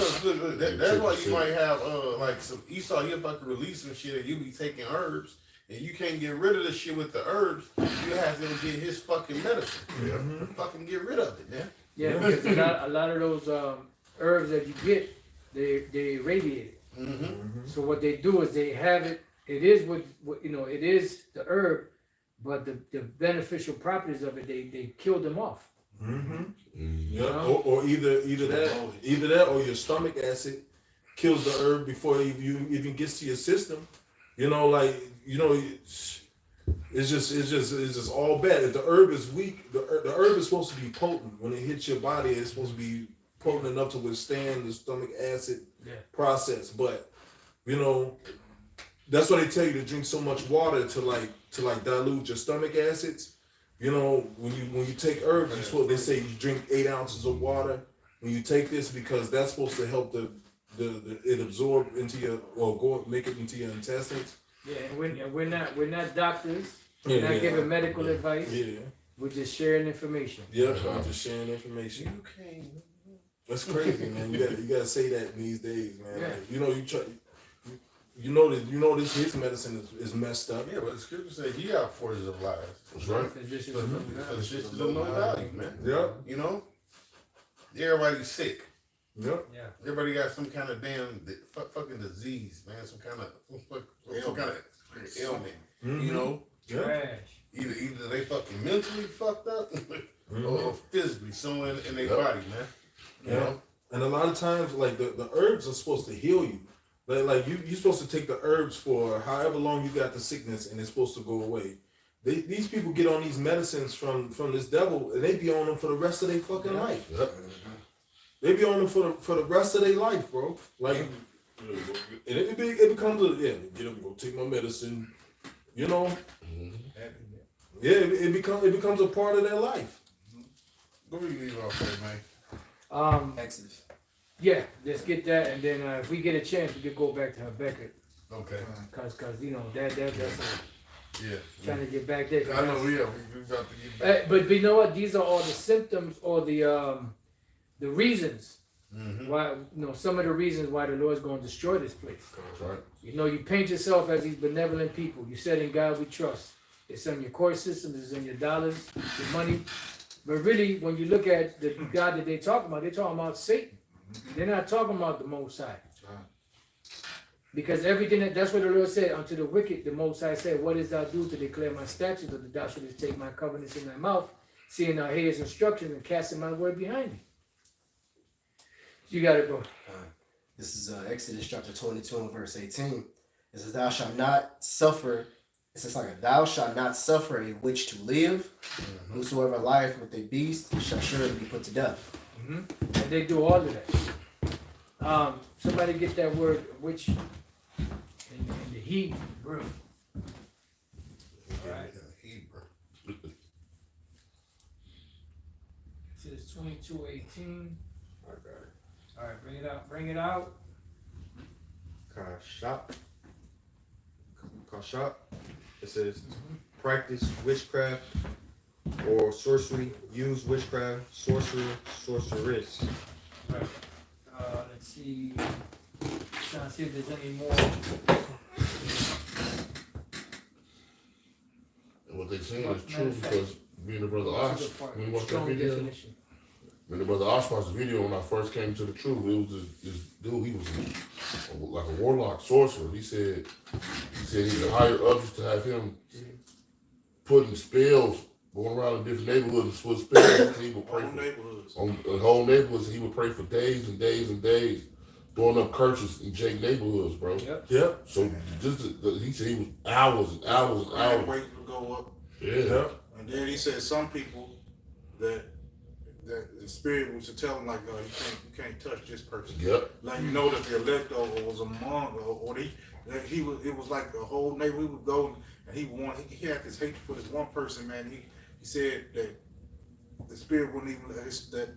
That's why you might have like some Esau. He'll fucking release some shit, and you be taking herbs, and you can't get rid of the shit with the herbs. You have to get his fucking medicine. Fucking get rid of it, man. Yeah, because a lot of those herbs that you get, they irradiate it. So what they do is they have it. It is what it is the herb, but the beneficial properties of it, they kill them off. Or either that or your stomach acid kills the herb before it even gets to your system. It's just all bad. If the herb is weak, the herb is supposed to be potent. When it hits your body, it's supposed to be potent enough to withstand the stomach acid process. But that's why they tell you to drink so much water to dilute your stomach acids. When you take herbs, they say you drink 8 ounces of water when you take this, because that's supposed to help it absorb into make it into your intestines. Yeah, and we're not doctors. We're not giving medical advice. Yeah, we're just sharing information. Yeah, I'm just sharing information. Okay. That's crazy, man. You gotta say that these days, man. Yeah. Like, his medicine is messed up. Yeah, but the scripture says he got forces of lies. That's right. Physicians of no value, man. Yeah. Everybody's sick. Yep. Yeah. Everybody got some kind of damn fucking disease, man. Some kind of ailment. Trash. Either they fucking mentally fucked up or physically somewhere in their body, man. And a lot of times, like the herbs are supposed to heal you. Like you're supposed to take the herbs for however long you got the sickness, and it's supposed to go away. These people get on these medicines from this devil, and they be on them for the rest of their fucking life. Yep. They be on them for the rest of their life, bro. Like, and it becomes get up and go take my medicine, you know. Yeah, it becomes a part of their life. What do you leave off there, man? Exodus. Yeah, let's get that, and then if we get a chance, we could go back to Habakkuk, Okay. cause you know that's Yeah. trying to get back there. I know. Yeah, we got to get back. But you know what? These are all the symptoms or the reasons why. You know, some of the reasons why the Lord's going to destroy this place. That's right. You know, you paint yourself as these benevolent people. You said in God we trust. It's in your court systems. It's in your dollars, your money. But really, when you look at the God that they're talking about Satan. They're not talking about the Most High. Because everything that's what the Lord said, unto the wicked, the Most High said, what is thou do to declare my statutes, or that thou shouldest take my covenants in thy mouth, seeing thou hearest instructions and casting my word behind thee. You got it, bro. This is Exodus chapter 22 and verse 18. It says, thou shalt not suffer. It says like, thou shalt not suffer a witch to live. Whosoever lieth with a beast shall surely be put to death. And they do all of that. Somebody get that word witch in the heat room. All right. It says 22:18. I got it. All right, bring it out. Bring it out. Kashat. It says practice witchcraft or sorcery, use witchcraft, sorcerer, sorceress. Right. Let's see. Trying to see if there's any more. And what they saying is true because me and the brother Osh, when we watched that Strong video, definition. when the brother Osh watched the video when I first came to the truth, it was this dude, he was like a warlock sorcerer. He said he could hire others to have him putting spells, going around in different neighborhoods with spells. He would pray on the whole neighborhoods. He would pray for days and days and days, throwing up curses in Jake neighborhoods, bro. Yep. So he said he was hours and hours and hours. Waiting to go up. Yeah. And then he said some people that the spirit was to tell them like, you can't touch this person. Yep. Like you know that the elect or was among or he was, it was like a whole neighborhood would go and he had this hatred for this one person, man. He said that the spirit wouldn't even that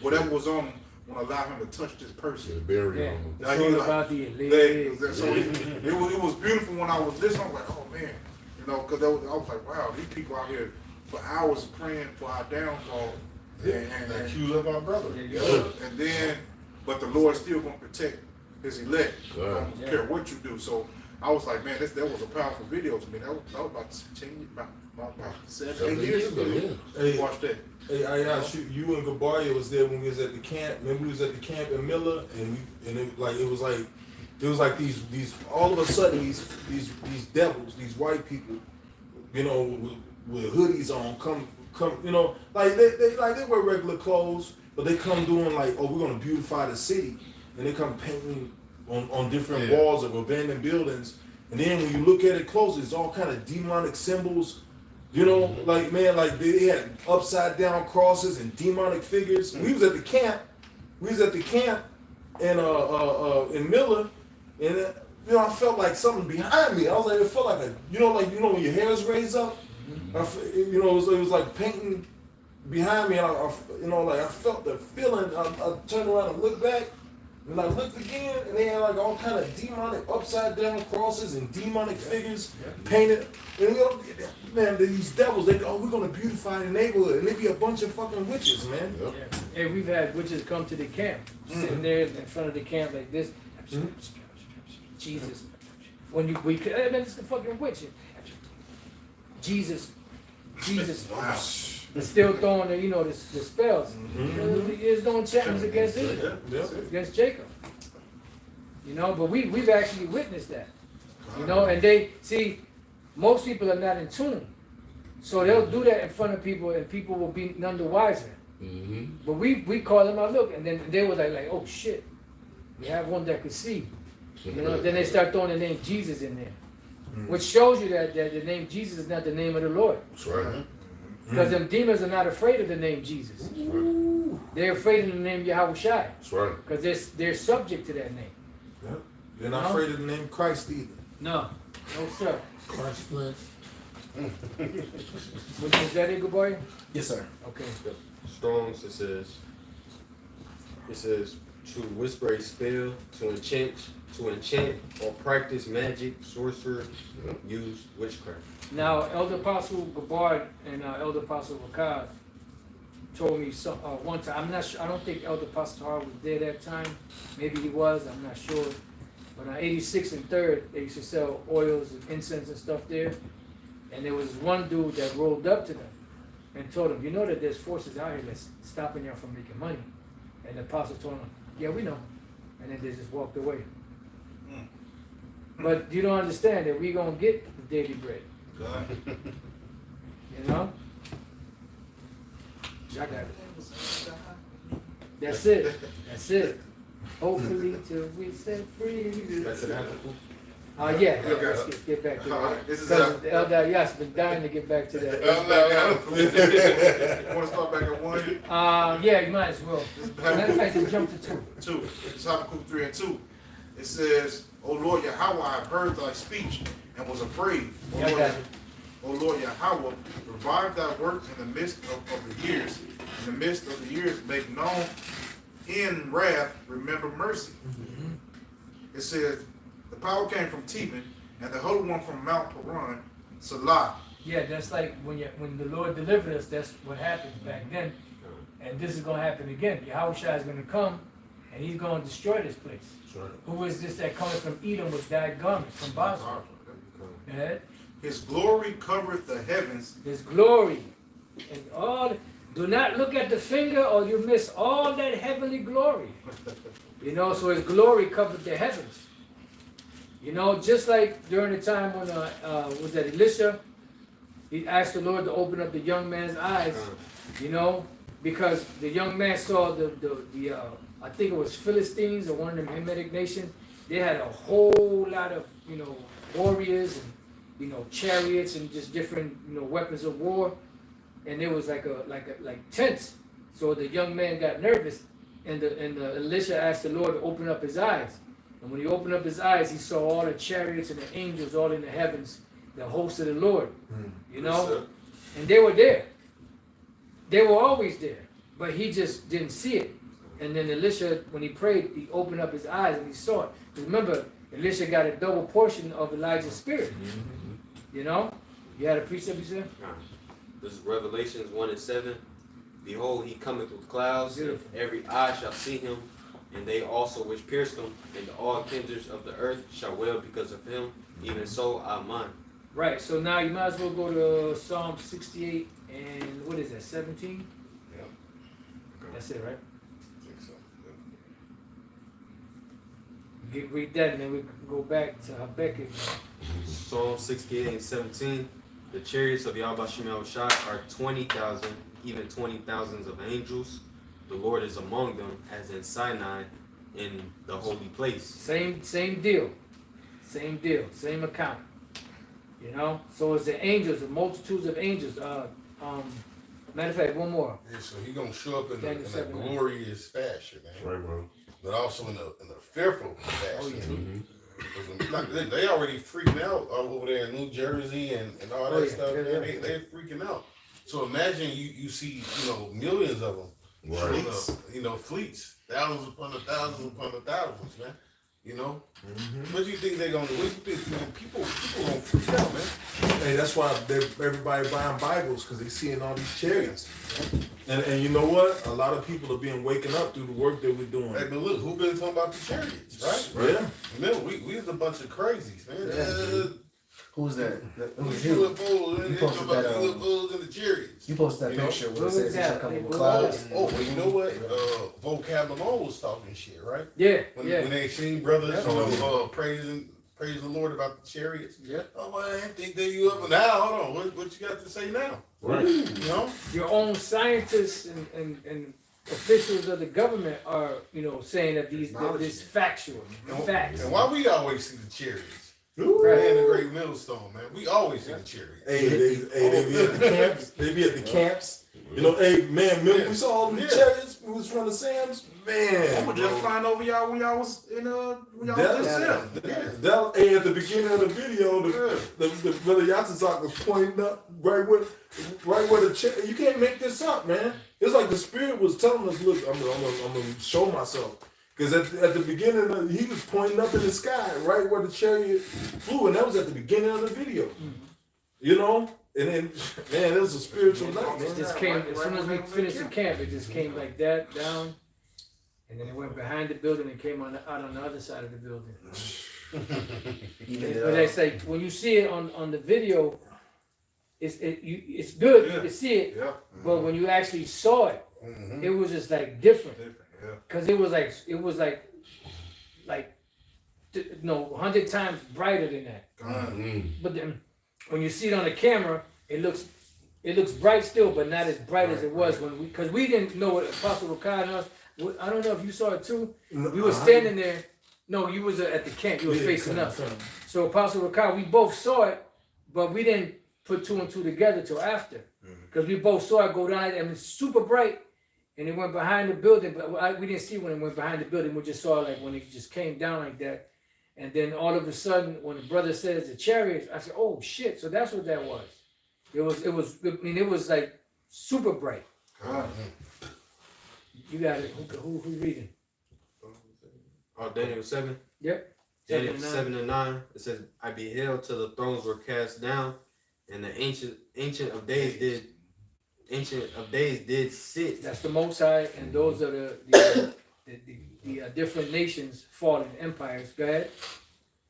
whatever was on him wouldn't allow him to touch this person. Yeah, bury him. It's Like, all he about like, the so it was beautiful when I was listening. I was like, oh man, you know, because I was like, wow, these people out here for hours praying for our downfall. And accuse of our brother. And then, but the Lord's still going to protect his elect. Right. I don't care what you do. So I was like, man, that was a powerful video to me. That was about 7, 8 years ago. Yeah. Hey, Watch that. Hey, I asked you and Gabaria was there when we was at the camp. Remember we was at the camp in Miller, and it was like these all of a sudden these devils, these white people, you know, with hoodies on, come, you know, like they wear regular clothes, but they come doing like, oh, we're gonna beautify the city, and they come painting on different walls of abandoned buildings, and then when you look at it closely, it's all kind of demonic symbols. You know, like, man, like they had upside down crosses and demonic figures. We was at the camp. In Miller, and you know, I felt like something behind me. I was like, it felt like when your hair is raised up. It was like painting behind me. And I felt the feeling. I turned around and looked back. And I looked again, and they had like all kind of demonic upside down crosses and demonic figures painted. And you know, man, these devils, we're gonna beautify the neighborhood, and they be a bunch of fucking witches, man. Yep. Hey, we've had witches come to the camp, sitting there in front of the camp like this. Jesus, man, it's the fucking witch. Jesus. Wow. They're still throwing the spells. There's no enchantments against Israel, against Jacob. You know, but we've actually witnessed that. You know, and they see most people are not in tune, so they'll do that in front of people, and people will be none the wiser. But we call them out, look, and then they were like, oh shit, we have one that could see. You know, then they start throwing the name Jesus in there, which shows you that the name Jesus is not the name of the Lord. That's right. Because them demons are not afraid of the name Jesus. They're afraid of the name Yahushua. That's right. Because they're subject to that name. Yeah. They're not afraid of the name Christ either. No, no sir. Christ bless. Was that it, good boy? Yes, sir. Okay. Strong's, it says to whisper a spell, to enchant or practice magic, sorcery, use witchcraft. Now, Elder Apostle Gabbard and Elder Apostle Wakad told me one time. I'm not sure. I don't think Elder Apostle Hart was there that time. Maybe he was. I'm not sure. But on 86 and 3rd, they used to sell oils and incense and stuff there. And there was one dude that rolled up to them and told them, "You know that there's forces out here that's stopping y'all from making money." And the apostle told him, "Yeah, we know." And then they just walked away. But you don't understand that we gonna get the daily bread. You know? I got it. That's it. That's it. Hopefully till we set free. That's an apple. Yeah, let's get back to that. Alright, this is Because Elder Yas been dying to get back to that. You want to start back at 1? Yeah, you might as well. Matter of fact, just jump to 2. 2. It's Habakkuk 3 and 2. It says, O Lord Yahweh, I have heard thy speech and was afraid. Yeah, I got it. O Lord Yahweh, revive thy work in the midst of the years. In the midst of the years, make known in wrath, remember mercy. It says, the power came from Teman, and the Holy One from Mount Paran, Salah. Yeah, that's like when the Lord delivered us, that's what happened back then. And this is going to happen again. Yahushua is going to come, and he's going to destroy this place. That's right. Who is this that comes from Edom with dyed garments, from Basra? Yeah. His glory covereth the heavens. His glory. And all, do not look at the finger or you miss all that heavenly glory. You know, so his glory covered the heavens. You know, just like during the time when, was that Elisha? He asked the Lord to open up the young man's eyes, you know, because the young man saw the I think it was Philistines or one of them Hamitic nations. They had a whole lot of, you know, warriors and, you know, chariots and just different, you know, weapons of war. And it was like tents. So the young man got nervous, and the Elisha asked the Lord to open up his eyes. And when he opened up his eyes, he saw all the chariots and the angels all in the heavens, the host of the Lord, you know? And they were there. They were always there, but he just didn't see it. And then Elisha, when he prayed, he opened up his eyes and he saw it. Because remember, Elisha got a double portion of Elijah's spirit. You know? You had a precept, you said? This is Revelations 1 and 7. Behold, he cometh with clouds, and Beautiful. every eye shall see him, and they also which pierced him, and all kindreds of the earth shall wail because of him. Even so, amen. Right, so now you might as well go to Psalm 68 and what is that, 17? Yeah. That's it, right? I think so. Read that and then we can go back to Habakkuk. Psalm 68 and 17. The chariots of Yahweh Shai are 20,000, even 20,000s of angels. The Lord is among them, as in Sinai, in the holy place. Same deal. Same deal. Same account. You know? So it's the angels, the multitudes of angels. Matter of fact, one more. Yeah, so he's gonna show up in Daniel a 7. glorious fashion, man. Right, bro. But also in a fearful Oh, fashion. yeah. Because they already freaking out over there in New Jersey and all that Oh, yeah. stuff. Yeah, Man. yeah. They're freaking out. So imagine you see, you know, millions of them. Right. Fleets. Thousands upon the thousands, man. You know? What do you think they're gonna do? What do you think? Man, people gonna freak out, man. Hey, that's why everybody buying Bibles, because they seeing all these chariots. And you know what? A lot of people are being waken up through the work that we're doing. Hey, but look, who been talking about the chariots, right? Yeah. Remember, we was a bunch of crazies, man. Who's that? It was UFOs, you. they posted talking about that, UFOs and the chariots. You posted that You know, picture where it what says was he shall that? come with What clouds. Oh, well, you know what? Vocab Malone was talking shit, right? Yeah, When yeah. they seen brothers, Yeah. praising the Lord about the chariots. Yeah. Oh, well, I didn't think they you up. Now, hold on. What you got to say now? Right. You know? Your own scientists and officials of the government are, saying that this factual facts. And why we always see the chariots? Right. Man, the Great Millstone, man. We always see the chariots. Hey, they be at the camps. They be at the camps. Hey, man, remember we saw all the chariots we was from the Sam's? Man, I was just flying over y'all when y'all was in when y'all was just there. Hey, at the beginning of the video, the brother Yatsazak was pointing up right where the chair. You can't make this up, man. It's like the spirit was telling us, look, I'm gonna show myself. Because at the beginning, he was pointing up in the sky, right where the chariot flew, and that was at the beginning of the video. And then, man, it was a spiritual night. It just came, as soon as we finished the camp, it just came like that, down, and then it went behind the building and came out on the other side of the building. But they say, when you see it on the video, it's good to see it, but when you actually saw it, it was just like different. Because it was like 100 times brighter than that. But then when you see it on the camera, it looks bright still, but not as bright as it was because we didn't know what Apostle Rakai and us. I don't know if you saw it too. We were standing there. No, you was at the camp. You were facing us. So Apostle Rakai, we both saw it, but we didn't put two and two together till after, because we both saw it go down and it's super bright. And it went behind the building, but we didn't see when it went behind the building. We just saw like when it just came down like that. And then all of a sudden, when the brother says the chariots, I said, "Oh shit!" So that's what that was. It was like super bright. You got it. Who reading? Oh, Daniel 7. Yep. Daniel 7 and 9. It says, "I beheld till the thrones were cast down, and the ancient of days did sit." That's the Most High, and those are the different nations, fallen empires. Go ahead.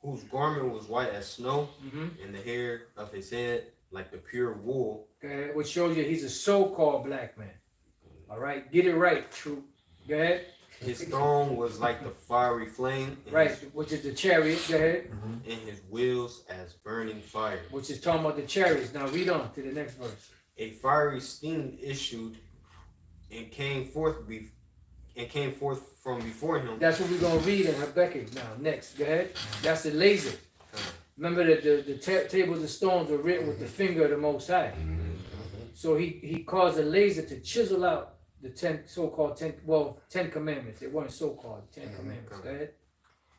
Whose garment was white as snow, and the hair of his head like the pure wool. Go ahead. Which shows you he's a so-called black man. All right, get it right, true. Go ahead. His throne was like the fiery flame. Right, which is the chariot. Go ahead. And his wheels as burning fire. Which is talking about the chariots. Now read on to the next verse. A fiery steam issued and came forth from before him. That's what we're gonna read in Habakkuk now. Next, go ahead. That's the laser. Remember that the tables of stones were written with the finger of the Most High. So he caused a laser to chisel out the 10 commandments. It weren't so-called 10 commandments. Go ahead.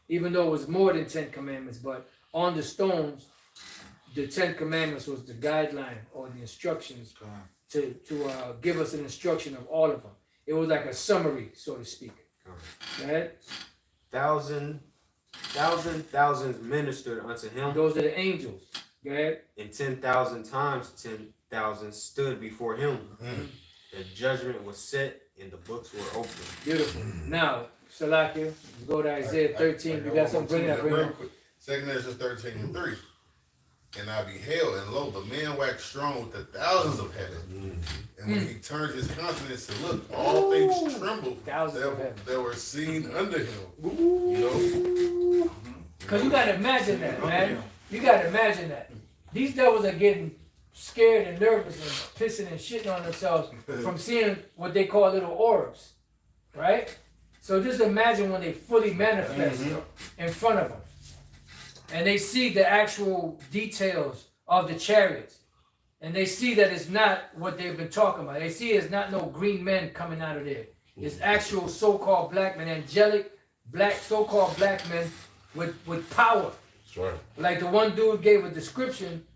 Even though it was more than 10 commandments, but on the stones, the 10 commandments was the guideline or the instructions to give us an instruction of all of them. It was like a summary, so to speak. Go ahead. Thousands ministered unto him. Those are the angels. Go ahead. And 10,000 times 10,000 stood before him. The judgment was set and the books were opened. Beautiful. Now, Salakia, go to Isaiah 13. You got something to bring up? 2 Ezra 13 and 3. And I beheld, and lo, the man waxed strong with the thousands of heaven. And when he turned his countenance to look, all things trembled that were seen under him. Because you got to imagine that, man. You got to imagine that. These devils are getting scared and nervous and pissing and shitting on themselves from seeing what they call little orbs, right? So just imagine when they fully manifest in front of them. And they see the actual details of the chariots. And they see that it's not what they've been talking about. They see it's not no green men coming out of there. It's actual so-called black men, angelic, black, so-called black men with power. That's right. Like the one dude gave a description.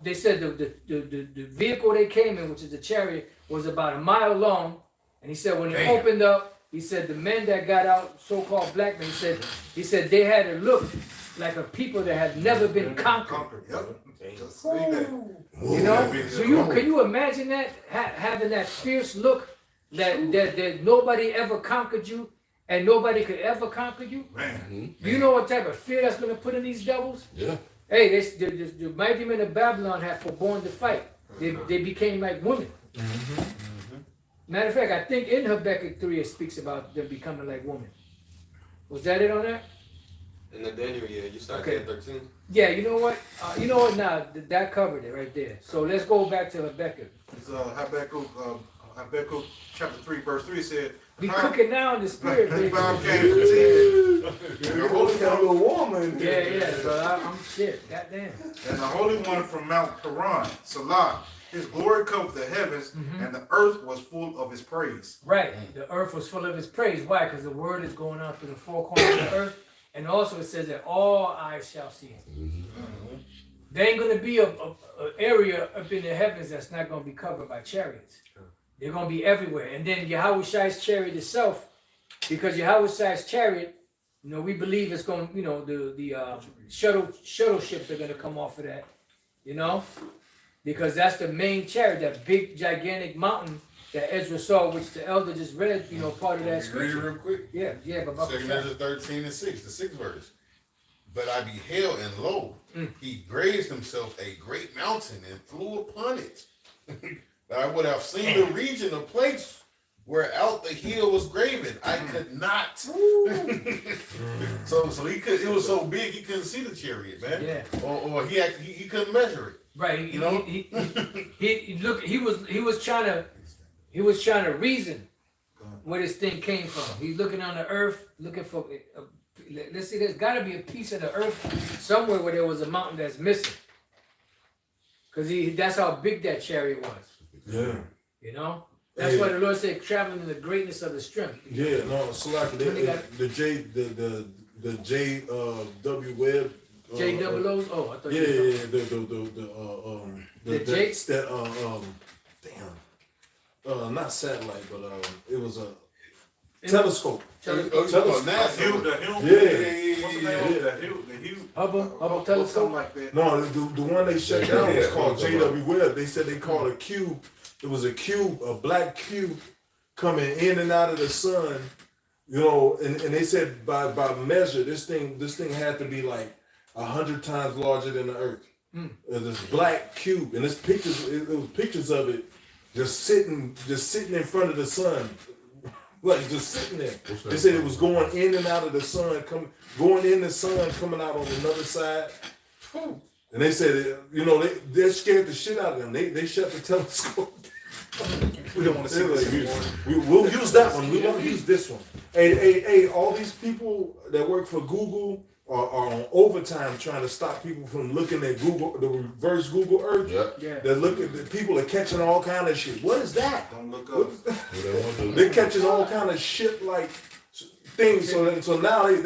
They said the vehicle they came in, which is the chariot, was about a mile long. And he said when it opened up, he said the men that got out, so-called black men, he said they had a look like a people that had never been conquered. You know? So can you imagine that? Having that fierce look that nobody ever conquered you and nobody could ever conquer you? Do you know what type of fear that's going to put in these devils? Yeah. Hey, the mighty men of Babylon have forborne to fight. They became like women. Matter of fact, I think in Habakkuk 3 it speaks about them becoming like women. Was that it on that? In the Daniel, you started at 13. Yeah, you know what? Now that covered it right there. So let's go back to Habakkuk. It's Habakkuk, Habakkuk chapter 3, verse 3 said, We cooking now in the spirit, the baby. cloud came from Zion, The Holy got a little warmer in Yeah, here. yeah, so I'm shit, goddamn. and the Holy One from Mount Paran, Salah. His glory covered the heavens, and the earth was full of his praise. Right, the earth was full of his praise. Why? Because the word is going out to the four corners of the earth, and also it says that all eyes shall see it. There ain't gonna be a area up in the heavens that's not gonna be covered by chariots. They're gonna be everywhere. And then Yahweh Shai's chariot itself, because Yahweh Shai's chariot, you know, we believe it's going, you know, the shuttle ships are gonna come off of that, you know, because that's the main chariot, that big gigantic mountain that Ezra saw, which the elder just read, you know, part of that Read it scripture. real quick. Yeah, but Second Ezra 13 and 6, the 6th verse. But I beheld, and lo, he grazed himself a great mountain and flew upon it. But I would have seen the region, a place where out the hill was graven. I could not. so he could. It was so big he couldn't see the chariot, man. Yeah. Or he couldn't measure it. Right, You know? he was trying to reason where this thing came from. He's looking on the earth, looking for. Let's see, there's got to be a piece of the earth somewhere where there was a mountain that's missing. Because that's how big that chariot was. Yeah. You know? That's why the Lord said, traveling in the greatness of the strength. Yeah, no, Salaki, the J W Webb. J-double-O's? Oh, I thought Yeah, you the The J- not satellite, but it was a telescope. Telescope. The Hume. Yeah. What's the name of the Hume? Hubble Something telescope? like that. No, the one they shut down was called Yeah. J.W. Webb. They said they called a cube. It was a cube, a black cube, coming in and out of the sun. You know, and they said by measure, this thing had to be like 100 times larger than the Earth. This black cube, and there's pictures. It was pictures of it just sitting in front of the sun. Like just sitting there. They said it was going in and out of the sun, going in the sun, coming out on another side. And they said, you know, they scared the shit out of them. They shut the telescope. We don't want to see this. We'll use that one. We won't use this one. Hey, all these people that work for Google are on overtime trying to stop people from looking at Google, the reverse Google Earth. Yeah. They're looking. The people are catching all kind of shit. What is that? Don't look up. They're catching all kind of shit like things. So now I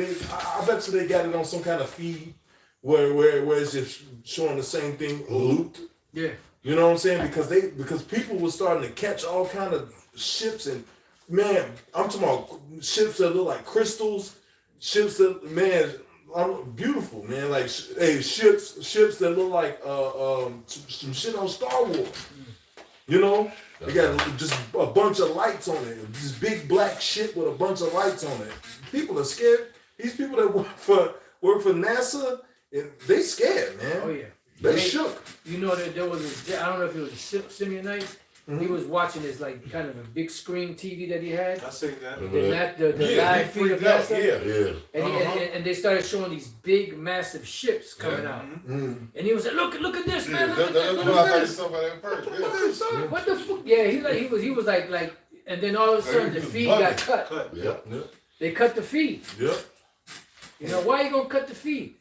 bet you they got it on some kind of feed where it's just showing the same thing looped. Yeah. You know what I'm saying? Because people were starting to catch all kind of ships, and man, I'm talking about ships that look like crystals, ships that, man, beautiful, man, like ships that look like some shit on Star Wars. You know, they got just a bunch of lights on it. This big black ship with a bunch of lights on it. People are scared. These people that work for NASA, they scared, man. Oh, yeah. They shook. You know that there was I don't know if it was a Simeonite. He was watching this like kind of a big screen TV that he had. I see that. The live feed of NASA. Yeah. And they started showing these big, massive ships coming out. And he was like, look at this, man. Look at this. What the fuck? Yeah, he was like, and then all of a sudden the feed got cut. Yeah. They cut the feed. Yep. You know, why you gonna cut the feed?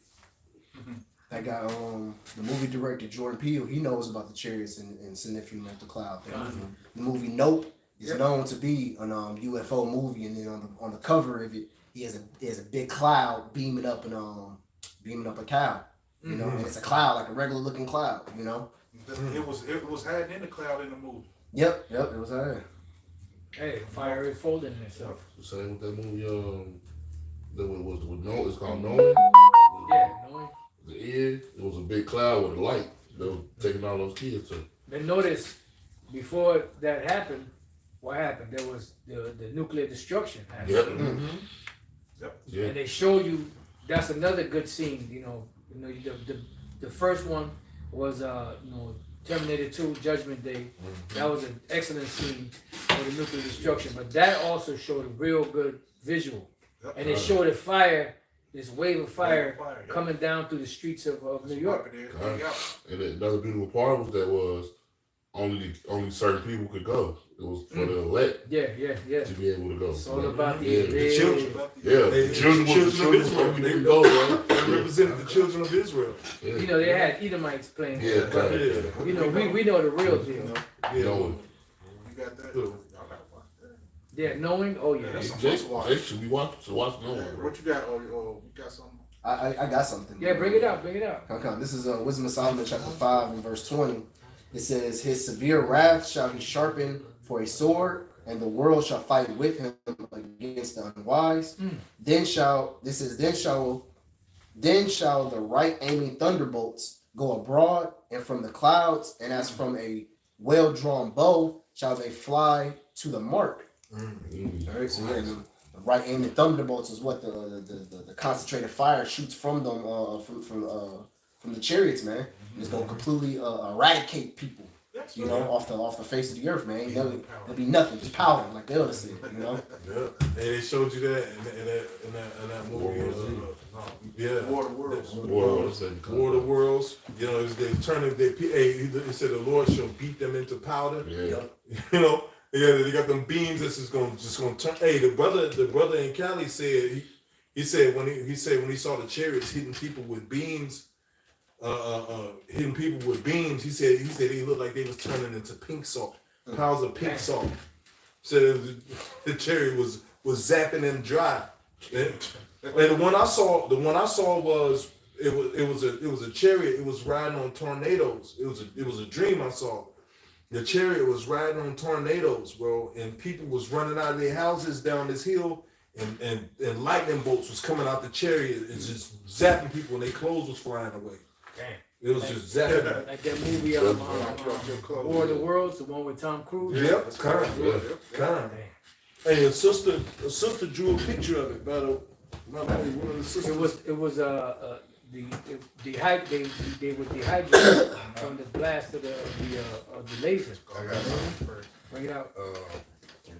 That guy, the movie director Jordan Peele, he knows about the chariots and Significant of the Cloud. The movie Nope is known to be an UFO movie, and then on the cover of it, he has a big cloud beaming up a cow. You know, and it's a cloud, like a regular looking cloud. You know. It was hiding in the cloud in the movie. Yep, it was hiding. Hey, fire is folding itself. Same with that movie. That was with No. It's called No. Yeah, knowing. The end. It was a big cloud with a light. They were taking all those kids to. But notice, before that happened, what happened? There was the nuclear destruction happened. Yep. Yep. And they showed you. That's another good scene. You know, the first one was Terminator 2 Judgment Day. That was an excellent scene for the nuclear destruction. But that also showed a real good visual, and it showed a fire. This wave of fire coming down through the streets of New York. And another beautiful part was only certain people could go. It was for the elect Yeah. to be able to go. It's all about the The children. Yeah, Hey, the children of was the Israel. children. They could go, man. They represented the children of Israel. Yeah. You know, they had Edomites playing. Yeah, but, Yeah. you know, we know the real deal. Yeah. No. You got that? Y'all gotta watch that. Yeah, knowing. Oh yeah. That's some Jason, watch. Jason, we watch no one, bro. What you got? Oh, you got something? I got something. Yeah, bring it out. Okay, this is Wisdom of Solomon chapter 5 and verse 20. It says, his severe wrath shall he sharpen for a sword, and the world shall fight with him against the unwise. Then shall the right aiming thunderbolts go abroad, and from the clouds, and as from a well-drawn bow, shall they fly to the mark. All right, so yeah, the right aiming thunderbolts is what the concentrated fire shoots from them, from the chariots, man. It's gonna completely eradicate people, you know, off the face of the earth, man. There'll be nothing, just powder, like they would say, you know. Yeah. And they showed you that in that movie. Yeah. War of the Worlds. War of the Worlds. You know, they turning. He said the Lord shall beat them into powder. Yeah. You know. Yeah, they got them beams that's just gonna turn. Hey, the brother in Cali said he said when he saw the chariots hitting people with beams, he said he looked like they was turning into pink salt, piles of pink salt. Said the chariot was zapping them dry. And the one I saw was it was a chariot. It was riding on tornadoes. It was a dream I saw. The chariot was riding on tornadoes, bro, and people was running out of their houses down this hill, and lightning bolts was coming out the chariot and just zapping people, and their clothes was flying away. Damn. It was just zapping. Like that movie, War of the Worlds, the one with Tom Cruise. Yep, kind. Hey, a sister drew a picture of it. One of the sisters. It was they were dehydrated from the blast of the laser. I got something first. Bring it out.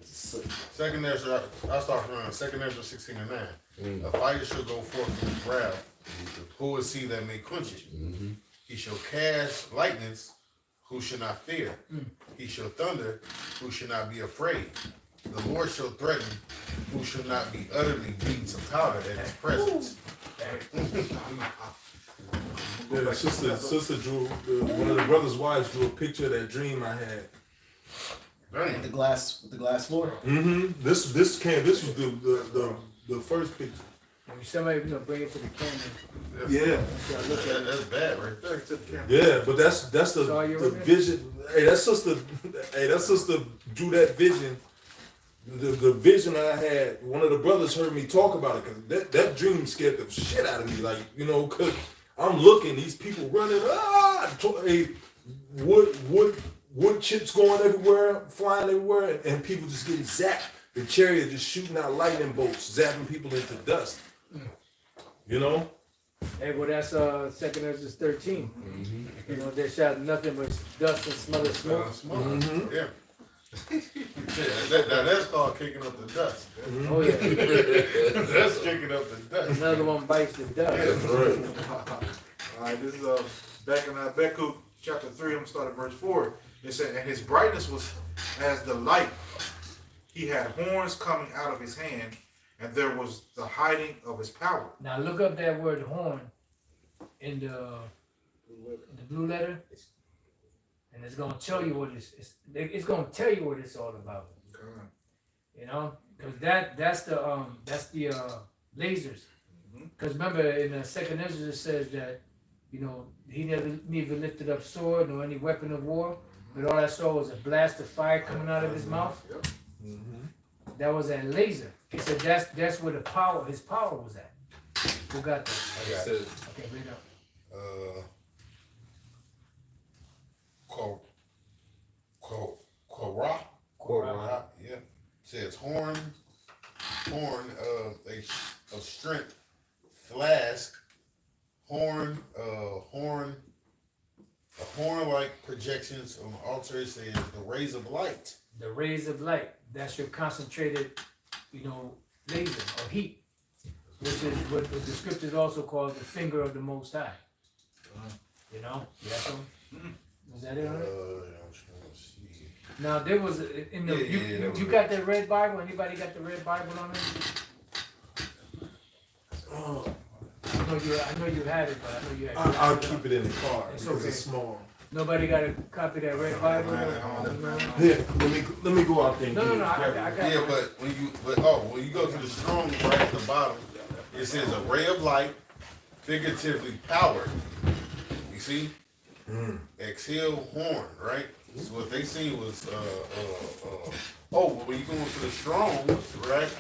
Second Ezra, I'll start from Second Ezra 16 and 9. A fire shall go forth from his wrath. Who is he that may quench it? He shall cast lightnings, who shall not fear. He shall thunder, who shall not be afraid. The Lord shall threaten, who shall not be utterly beaten to powder at his presence. Yeah, the sister drew. One of the brothers' wives drew a picture of that dream I had. With the glass floor. This was the first picture. Somebody bring it to the camera. Yeah. That's bad, right there. Yeah, but that's the vision. Hey, that sister drew that vision. The vision I had. One of the brothers heard me talk about it because that dream scared the shit out of me. Like, because I'm looking, these people running, wood chips going everywhere, flying everywhere, and people just getting zapped. The chariot just shooting out lightning bolts, zapping people into dust. You know? Hey, well, that's 2 Ezra 13. They shot nothing but dust and smell of smoke. Yeah. That's called kicking up the dust. Oh yeah. That's kicking up the dust. Another one bites the dust. That's right. All right, this is back in Habakkuk chapter 3. I'm gonna start at verse 4. It said, and his brightness was as the light. He had horns coming out of his hand, and there was the hiding of his power. Now look up that word horn in the blue letter, and it's gonna tell you what it's gonna tell you what it's all about. Because that's the lasers. Because remember in the 2nd Ezra it says that he never lifted up sword nor any weapon of war, but all I saw was a blast of fire coming out of his mouth. That was that laser. He said that's where his power was at. Who got that? I got it. Okay, bring it up. Korah. Yeah. Says horn of strength, flask, horn like projections on the altar. It says the rays of light. The rays of light. That's your concentrated, laser or heat, which is what the scriptures also call the finger of the Most High. Yeah. Is that it on it? I'm trying to see. Now there was in the you got that red Bible. Anybody got the red Bible on it? Oh, I know you had it, but I know you had. I'll keep it in the car It's because okay. it's small. Nobody got a copy of that red Bible. Here, let me go out there. And No, get no, it. I got. Yeah, but when you go to the strong right at the bottom, it says a ray of light, figuratively powered. You see? Exhale horn, right? So what they seen was when you go into the strong, right?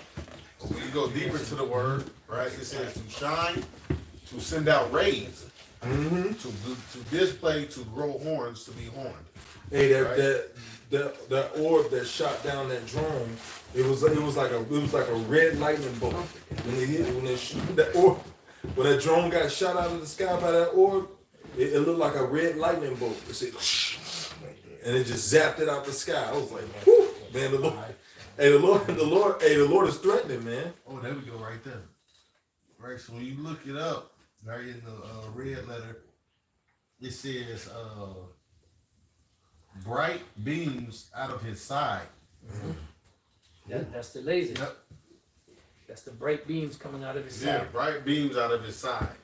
When you go deeper to the word, right? It says to shine, to send out rays, to display, to grow horns, to be horned. Hey, that orb that shot down that drone, it was like a red lightning bolt. When they shoot that orb, when that drone got shot out of the sky by that orb, it looked like a red lightning bolt. It said, and it just zapped it out the sky. I was like, whew, man, the Lord is threatening, man. Oh, there we go, right there. Right, so when you look it up, right in the red letter, it says bright beams out of his side. That's the laser. Yep. That's the bright beams coming out of his Yeah, side. bright beams out of his side.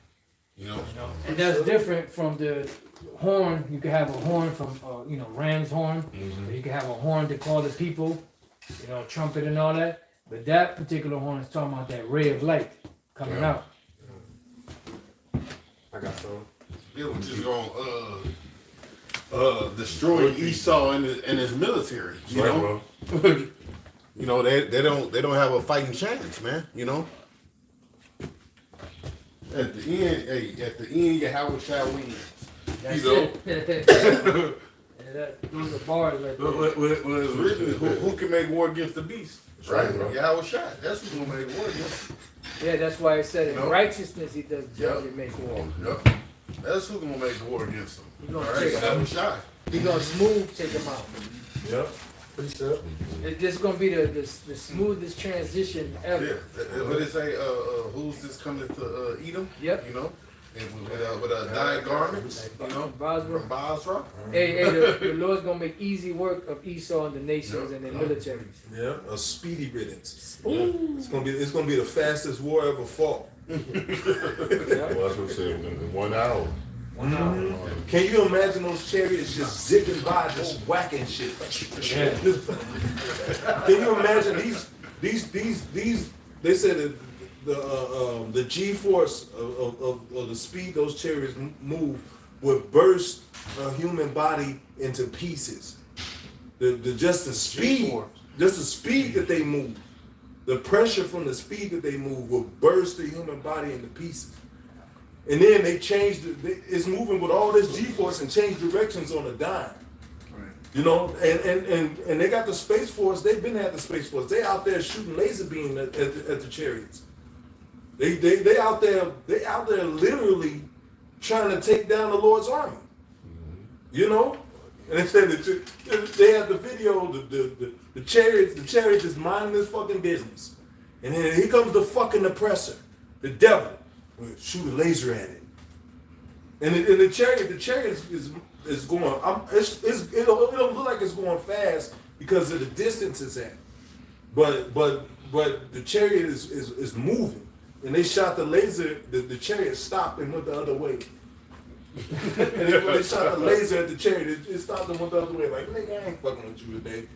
You know? And that's different from the horn. You can have a horn from, ram's horn. Or you can have a horn to call the people, trumpet and all that. But that particular horn is talking about that ray of light coming out. I got some. It was just gonna destroy Esau and his military. You know? You know, they don't have a fighting chance, man. You know? At the end, Yahweh shall win. That's You know? it. Those are bars right there. Well, it's written, who can make war against the beast? Right, bro. Yahweh shot. That's who's gonna make war against. Yeah, that's why it said in Nope. righteousness he does judge Yep. and make war. Yep. That's who's gonna make war against them. He gonna All right, take him Yahweh out. shot. He gonna smooth take him out. Yep. Precept. This is gonna be the smoothest transition Yeah. ever. What they say? Who's this coming to Edom? Yep. You know, and with a dyed garments. You know, From Basra. from Basra. Hey, the Lord's gonna make easy work of Esau and the nations and their militaries. Yeah, a speedy riddance. It's gonna be the fastest war ever fought. Well, that's what I said. In 1 hour. Can you imagine those chariots just zipping by, just whacking shit? Can you imagine these? They said that the G-force of the speed those chariots move would burst a human body into pieces. Just the speed that they move, the pressure from the speed that they move will burst the human body into pieces. And then they changed it's moving with all this G-force and changed directions on a dime. Right. You know, and they got the Space Force. They've been at the Space Force. They out there shooting laser beam at the chariots. They out there literally trying to take down the Lord's army. You know, and they said that they had the video. The chariots is minding this fucking business, and then here comes the fucking oppressor, the devil. Shoot a laser at it, and the chariot is going. It don't look like it's going fast because of the distance it's at, but the chariot is moving, and they shot the laser. The chariot stopped and went the other way. And when they shot the laser at the chariot, it stopped and went the other way. Like, nigga, I ain't fucking with you today.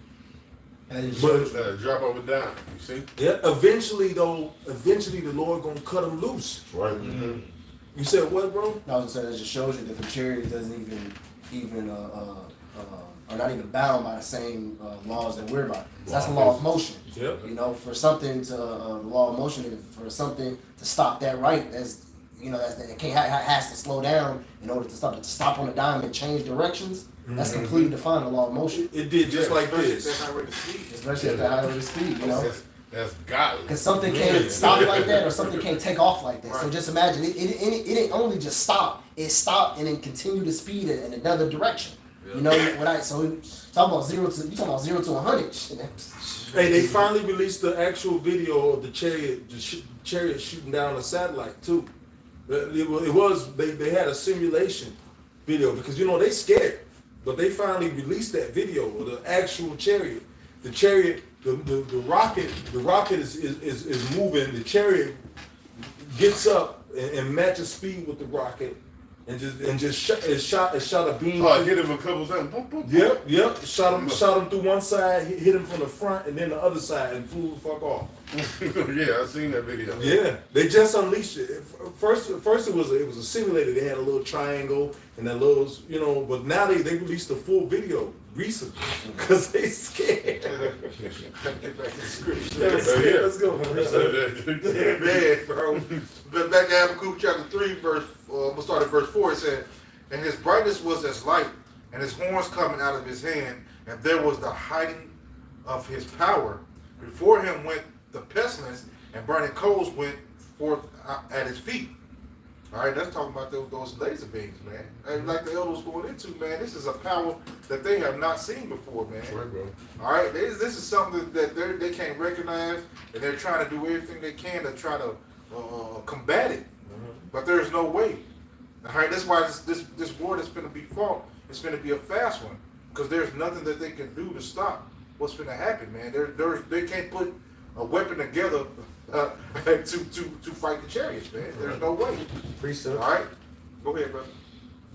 But drop over down. You see? Yeah. Eventually the Lord gonna cut them loose. Right. You said what, bro? I was gonna say that just shows you that the chariot doesn't even are not even bound by the same laws that we're by. That's the law of motion. Yep. You know, for something to law of motion, for something to stop that right, that's it has to slow down in order to stop on a dime and change directions. That's completely defined the law of motion, It did just like this. especially at the high rate of speed. You know. That's godly. Because something can't stop like that, or something can't take off like that. So just imagine it didn't only just stop; it stopped and then continued to speed in another direction. You know, talking about 0 to 100. Hey, they finally released the actual video of the chariot shooting down a satellite too. They had a simulation video because they scared. But they finally released that video of the actual chariot. The chariot, the rocket is moving. The chariot gets up and matches speed with the rocket, and just shot a beam. Oh, I hit him a couple times. Boom, boom, boom. Yep. Shot him through one side, hit him from the front, and then the other side, and flew the fuck off. Yeah, I seen that video. Yeah, they just unleashed it. First it was a simulator. They had a little triangle and that little, but now they released the full video recently because they scared. Get back to the script. Yeah, let's go. Yeah, man, bro. But back to Habakkuk chapter 3, we'll start at verse 4. It said, and his brightness was as light, and his horns coming out of his hand, and there was the hiding of his power. Before him went the pestilence, and burning coals went forth at his feet. All right, that's talking about those laser beams, man. And like the elder was going into, man, this is a power that they have not seen before, man. That's right, bro. All right, this is something that they can't recognize, and they're trying to do everything they can to try to combat it. But there's no way. All right, that's why this war that's going to be fought is going to be a fast one, because there's nothing that they can do to stop what's going to happen, man. They can't put a weapon together to fight the chariots, man. There's no way. Precept. All right, go ahead, brother.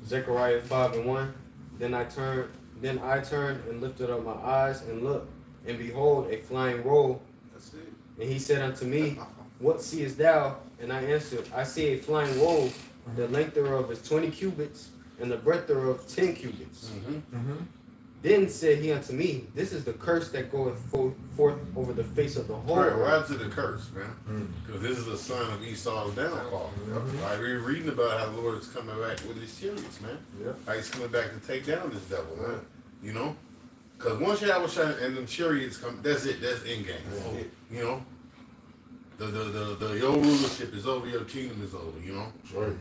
Zechariah 5:1. Then I turned and lifted up my eyes and looked, and behold, a flying roll. That's it. And he said unto me, what seest thou? And I answered, I see a flying roll. The length thereof is 20 cubits, and the breadth thereof 10 cubits. Then said he unto me, this is the curse that goeth forth over the face of the whole Right, earth. why is it a curse, man? Because this is a sign of Esau's downfall. Right, we're reading about how the Lord is coming back with his chariots, man. How he's coming back to take down this devil, man. You know? Because once you have a shot and them chariots come, that's it. That's end game. You know? Your rulership is over, your kingdom is over, you know? Right.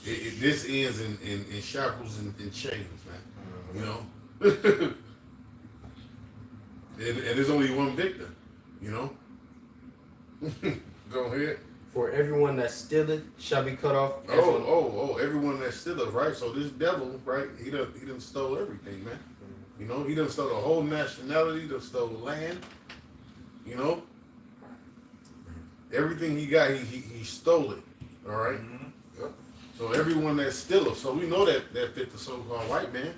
This ends in shackles and chains, man. You know? and there's only one victor, you know? Go ahead. For everyone that stealeth shall be cut off. Everyone that stealeth, right? So this devil, right? He done stole everything, man. You know, he done stole the whole nationality, he done stole land, you know? Everything he got, he stole it, all right? Yep. So everyone that stealeth, so we know that fit the so-called white man.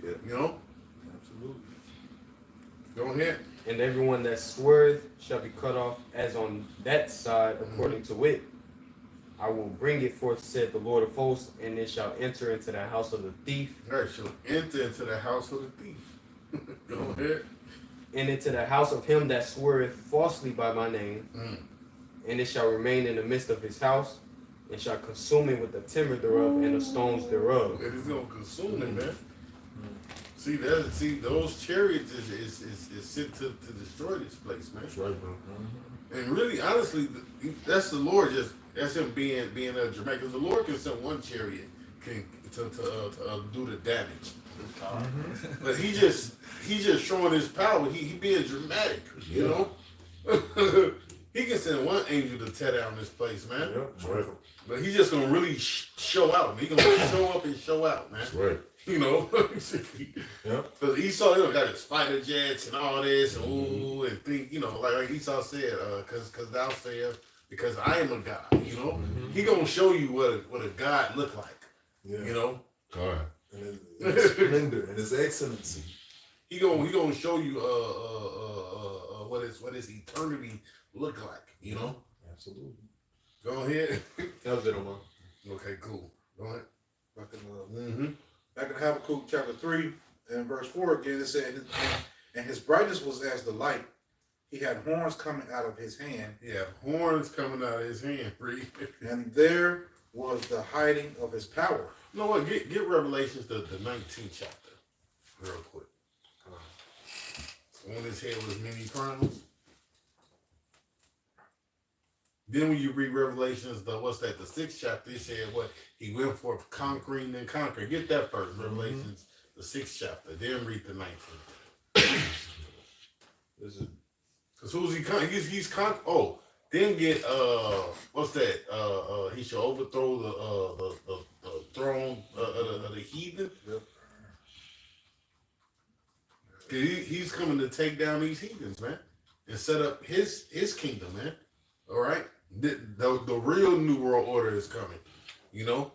You know? Absolutely. Go ahead. And everyone that sweareth shall be cut off as on that side, according to wit. I will bring it forth, said the Lord of hosts, and it shall enter into the house of the thief. Right, shall enter into the house of the thief. Go ahead. And into the house of him that sweareth falsely by my name. And it shall remain in the midst of his house, and shall consume it with the timber thereof and the stones thereof. It is gonna consume it, man. See those chariots is sent to destroy this place, man. That's right, bro. And really, honestly, that's the Lord that's him being dramatic. Because the Lord can send one chariot to do the damage. But he just showing his power. He being dramatic, you know. He can send one angel to tear down this place, man. That's right. But he's just gonna really show out. He gonna show up and show out, man. That's right. You know, because Esau, got his fighter jets and all this, and and think, like Esau said, because thou sayest, because I am a God. You know, he gonna show you what a God look like. Yeah. You know, God. And his splendor and his excellency. he gonna show you what his eternity look like. You know. Absolutely. Go ahead. That was it, Omar. Okay, cool. Go ahead. Back in Habakkuk chapter 3 and verse 4 again, it said, and his brightness was as the light. He had horns coming out of his hand. Yeah, horns coming out of his hand, Reed. And there was the hiding of his power. You know what? Get Revelations the 19th chapter real quick. On his head was many crowns. Then when you read Revelations, the 6th chapter, it said what? He went forth conquering and conquering. Get that first, Revelations, the 6th chapter. Then read the 19th. This is Because who's he conquering? He's conquering. Oh, then get, he shall overthrow the throne of the heathen. Yep. He's coming to take down these heathens, man, and set up his kingdom, man. All right, the real new world order is coming, you know.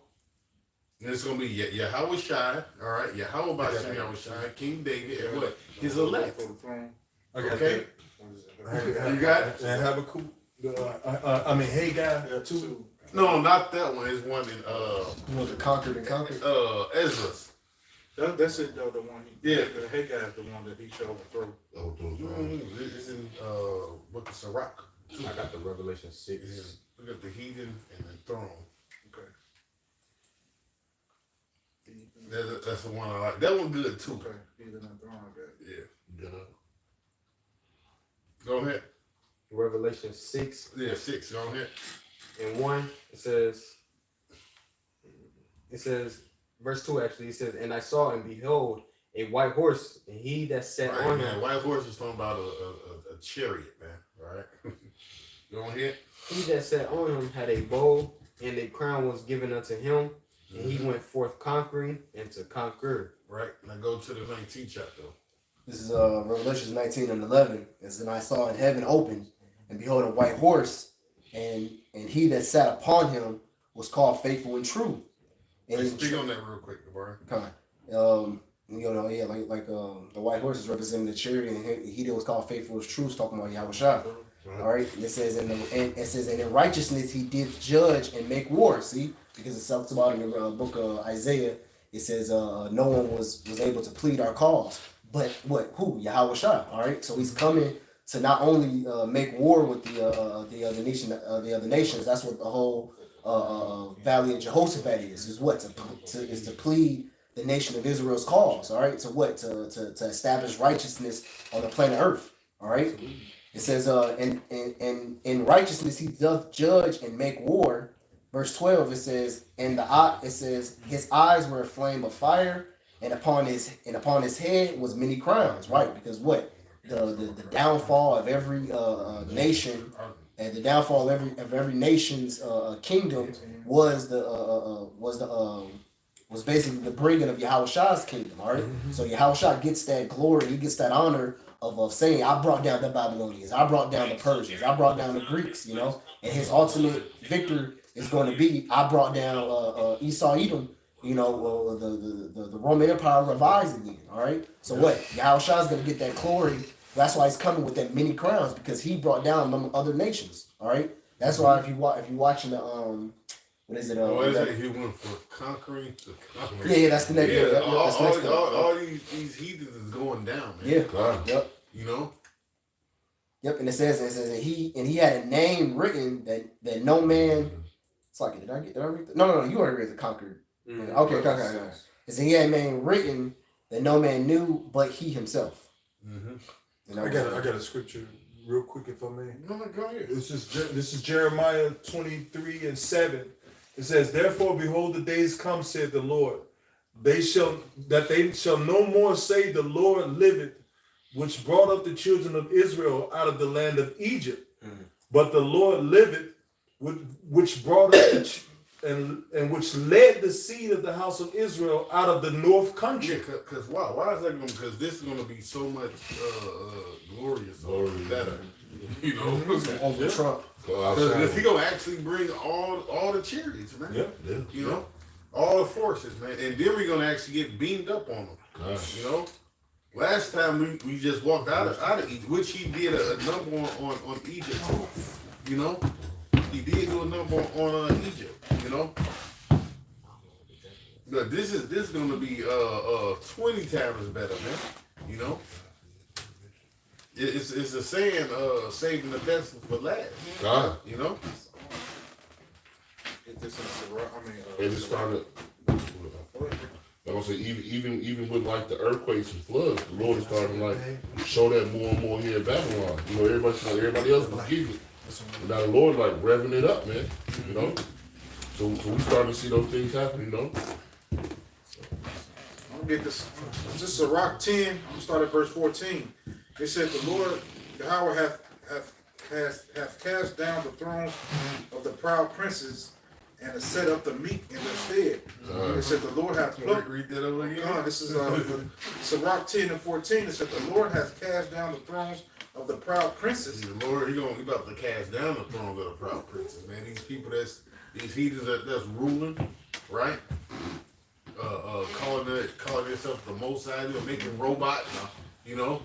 And it's gonna be Yahweh Shai, all right, Yahweh Bashim Yahweh Shai, King David, and what his elect. Okay, you got it. And Habakkuk. I mean, Haggai too. No, not that one. It's one in You want the conquered and conquered? Ezra's. That's it though. The one. Yeah. The Haggai is the one that he shall overthrow. It's in Book of Sirach. I got the Revelation 6. Look at the heathen and the throne. Okay. That's the one I like. That one good too. Okay. Heathen and throne. Okay. Yeah. Go ahead. Revelation 6. Yeah, 6. Go ahead. And 1, it says, verse 2 actually, it says, and I saw and behold a white horse, and he that sat on man. him. White horse is talking about a chariot, man. All right. Go ahead. He that sat on him had a bow, and a crown was given unto him, and he went forth conquering and to conquer. Right. Now go to the 19th chapter. This is Revelation 19:11. It says, and I saw in heaven open, and behold a white horse, and he that sat upon him was called Faithful and True. And speak on that real quick, Brian. The white horse is representing the chariot, and he that was called Faithful and True is talking about Yahweh Shai. All right, and it says, and in righteousness he did judge and make war. See, because it talks about in the book of Isaiah, it says no one was able to plead our cause, but who? Yahweh Shai. All right, so he's coming to not only make war with the other nations. That's what the whole Valley of Jehoshaphat is what to plead the nation of Israel's cause. All right, to establish righteousness on the planet Earth. All right. It says, in righteousness he doth judge and make war. Verse 12, it says, his eyes were a flame of fire, and upon his head was many crowns. Right, because the downfall of every nation, and the downfall of every nation's kingdom was basically the bringing of Yahweh Shai's kingdom. All right, so Yahweh Shai gets that glory, he gets that honor of saying, I brought down the Babylonians, I brought down the Persians, I brought down the Greeks, you know, and his ultimate victory is going to be, I brought down Esau Edom, you know, the Roman Empire revised again. All right, so Yahweh Shai is going to get that glory. That's why he's coming with that many crowns, because he brought down them other nations. All right, that's why if you watching the what is it? He went from conquering to conquering. Yeah, that's the next. Yeah, all these heathens is going down, man. Yeah. Yep. You know. Yep, and it says that he had a name written that no man. It's like, did I read that? No, you already read the conquered. Okay. It says he had a name written that no man knew but he himself. I got a scripture real quick, if I may. No, go ahead. This is Jeremiah 23:7. It says, therefore, behold, the days come, said the Lord. They shall no more say, the Lord liveth, which brought up the children of Israel out of the land of Egypt. But the Lord liveth, which brought up and which led the seed of the house of Israel out of the north country. Yeah, because why is that going? Because this is going to be so much glorious or better, you know. Over Trump. Because if he gonna actually bring all the chariots, man, you know, all the forces, man, and then we're gonna actually get beamed up on them, you know. Last time we just walked out of Egypt, which he did a number on Egypt too, you know. He did do a number on Egypt, you know. But this is gonna be 20 times better, man, you know. It's a saying, saving the best for last. You know? It just started. I was say even with like the earthquakes and floods, the Lord is starting to like show that more and more here in Babylon. You know, everybody else was giving. And now the Lord like revving it up, man. You know? So we starting to see those things happen, you know? I'm gonna get this. This is Sirach 10. I'm gonna start at verse 14. It said, the Lord Yahweh hath cast down the thrones of the proud princes, and has set up the meek in their stead. It said the Lord hath plucked. Read that over again. This is Sirach 10 and 14. It said the Lord has cast down the thrones of the proud princes. The Lord, he about to cast down the thrones of the proud princes, man. These people these heathens that's ruling, right? Calling themselves the Most High, making robots, you know?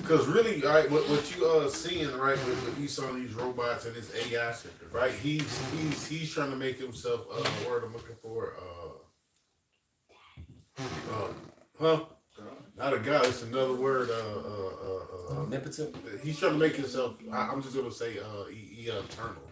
Because really, all right, what you seeing, right, with these some of these robots and this AI, right? He's trying to make himself word I'm looking for, not a god, it's another word, omnipotent. He's trying to make himself, I'm just gonna say eternal.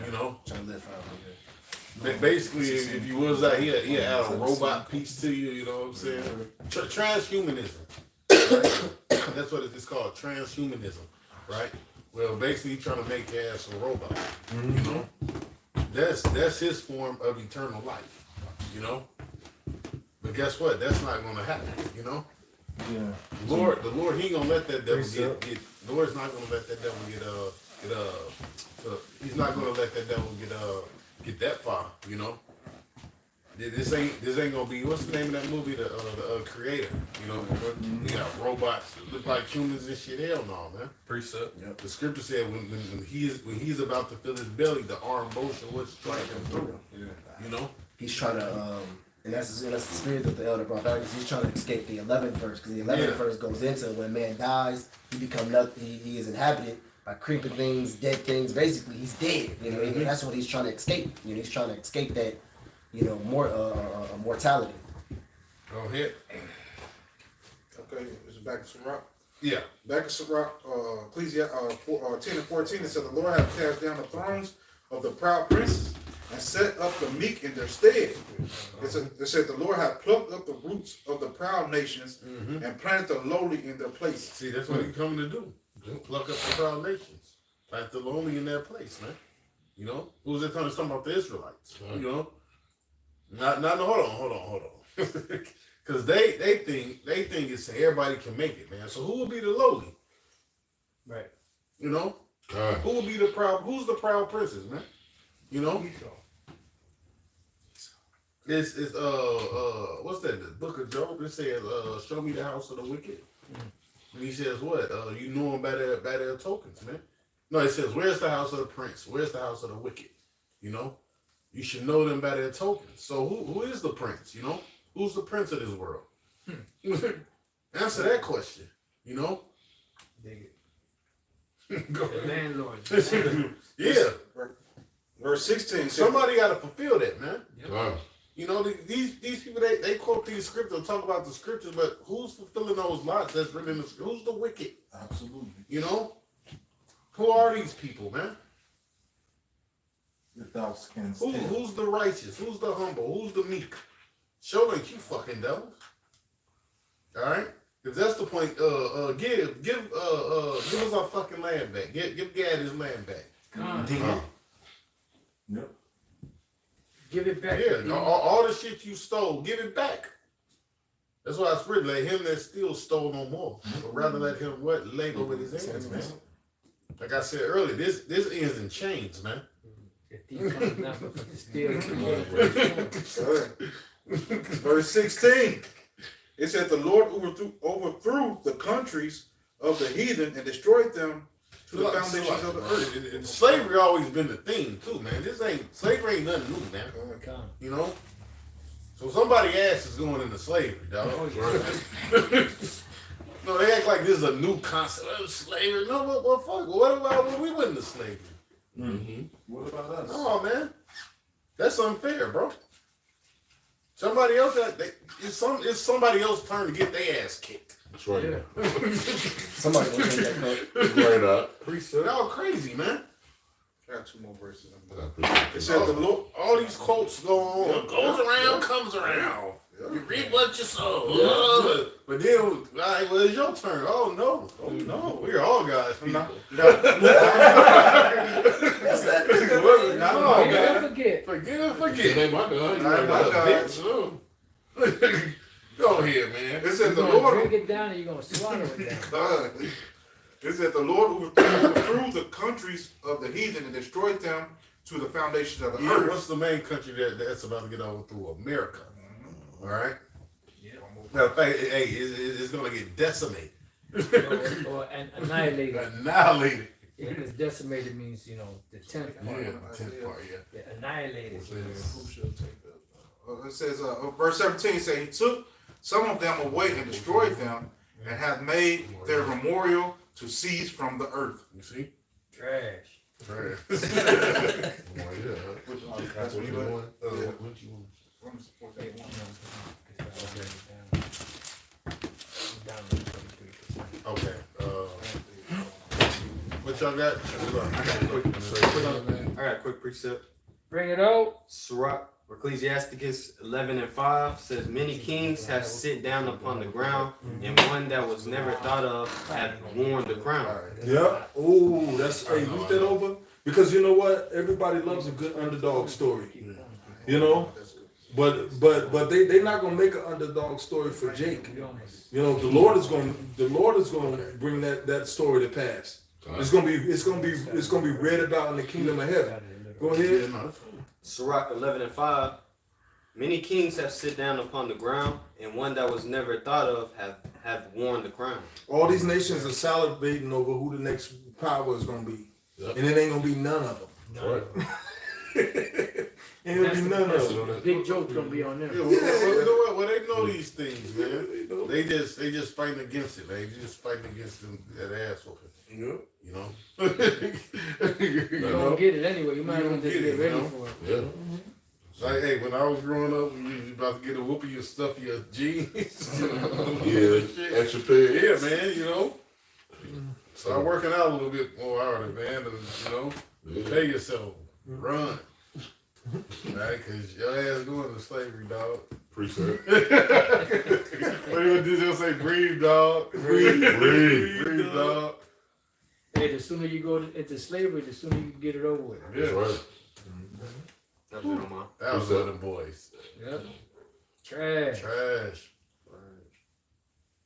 You know? Trying to live forever. Basically, if you was out here, he add a robot piece to you, you know what I'm saying? Transhumanism. Right? That's what it's called, transhumanism, right? Well, basically, he's trying to make your ass a robot, you know? That's his form of eternal life, you know? But guess what? That's not going to happen, you know? Yeah. The Lord, he ain't gonna let that devil get. The Lord's not gonna let that devil he's not gonna let that devil get that far, you know. This ain't gonna be, what's the name of that movie? The Creator, you know. You got robots that look like humans and shit. Hell no, man. Precept. Yep. The scripture said when he's about to fill his belly, the arm motion would strike him through. Yeah. You know. He's trying to and that's the spirit that the elder brought out. He's trying to escape the 11th verse, because the 11th verse goes into when man dies, he become nothing. He is inhabited by creeping things, dead things. Basically, he's dead. You know, and that's what he's trying to escape. You know, he's trying to escape that, you know, mortality. Go ahead. Okay, is it back to Sirach? Yeah. Back to Sirach, Ecclesiastes 10 and 14. It said the Lord hath cast down the thrones of the proud princes and set up the meek in their stead. It said the Lord hath plucked up the roots of the proud nations and planted the lowly in their place. See, that's what he's coming to do. Pluck up the proud nations. Plant the lowly in their place, man. You know? Who's it talking about the Israelites? You know? Hold on. Because they think it's everybody can make it, man. So who will be the lowly? Right. You know? Who will be who's the proud princes, man? You know? It's what's that? The book of Job. It says, show me the house of the wicked. And he says what? You know them by their tokens, man. No, it says, where's the house of the prince? Where's the house of the wicked? You know? You should know them by their tokens. So who is the prince, you know? Who's the prince of this world? Answer that question, you know? Dig it. The landlord. Yeah. Verse 16. Somebody got to fulfill that, man. Yep. Wow. You know, these people, they quote these scriptures, talk about the scriptures, but who's fulfilling those lots that's written in the scripture? Who's the wicked? Absolutely. You know? Who are these people, man? Who's the righteous? Who's the humble? Who's the meek? Show ain't you fucking devils. All right? If that's the point, give us our fucking land back. Give Gad his land back. Yep. Give it back. Yeah, all the shit you stole, give it back. That's why it's written, let him that still stole no more. But rather let him labor with his hands, man. Like I said earlier, this ends in chains, man. Verse 16. It said the Lord overthrew the countries of the heathen and destroyed them to the foundations of the earth. And slavery always been the theme too, man. Slavery ain't nothing new, man. You know? So somebody ass is going into slavery, dog. No, they act like this is a new concept. Slavery. No, well, fuck. What about when we went into slavery? What about us? No, man. That's unfair, bro. Somebody else it's somebody else's turn to get their ass kicked. That's right. Yeah. Somebody gonna get that cut. Right up. Y'all crazy, man. I got two more verses. It said the Lord, all these quotes go on. What goes around comes around. You reap what you sow. But then, all right, well, it's your turn. Oh no, we're all God's people. That's that. Forget and forget. Ain't my God. Bitch. Go ahead, man. It said the You're Lord. gonna drink it down and you're gonna swallow it down. It said the Lord overthrew the countries of the heathen and destroyed them to the foundations of the Yeah, earth. what's the main country that's about to get overthrown? America. All right. Yeah. Now, hey, it's gonna get decimated. Or annihilated. Annihilated. Yeah, because decimated means, the 10th part. Yeah, the 10th part, yeah. Yeah, annihilated. It says, verse 17 says, he took some of them away and destroyed them, and hath made their memorial to cease from the earth. You see? Trash. Right. That's what you want? Okay. What y'all got? I got a quick precept. Bring it out. Sirach, Ecclesiasticus 11:5 says, many kings have sit down upon the ground, and one that was never thought of hath worn the crown. Yeah. Oh, that's hey, read that over. Because you know what? Everybody loves a good underdog story. You know? But they're not gonna make an underdog story for Jake. You know, the Lord is gonna bring that story to pass. It's gonna be read about in the kingdom of heaven. Go ahead. Sirach 11:5. Many kings have sit down upon the ground, and one that was never thought of have worn the crown. All these nations are salivating over who the next power is gonna be. Yep. And it ain't gonna be none of them. Right. Ain't gonna be none of them. Big joke's gonna be on them. Yeah, you know what? Well, they know these things, man. They just fighting against it. They just fighting against them, that ass whooping. Yeah. You know? You don't get it anyway. You might as well just get ready for it. Yeah. Like, hey, when I was growing up, you was about to get a whooping, you stuff your jeans. Yeah, extra pair. Yeah, man, you know? Start working out a little bit more harder, man. And, pay yourself. Run. Right? Because your ass going to slavery, dog. Appreciate it. What you gonna say? Breathe, dog. Breathe, dog. Hey, the sooner you go into slavery, the sooner you can get it over with. That's right. That's what I'm on. That was one of them boys. Yep. Trash.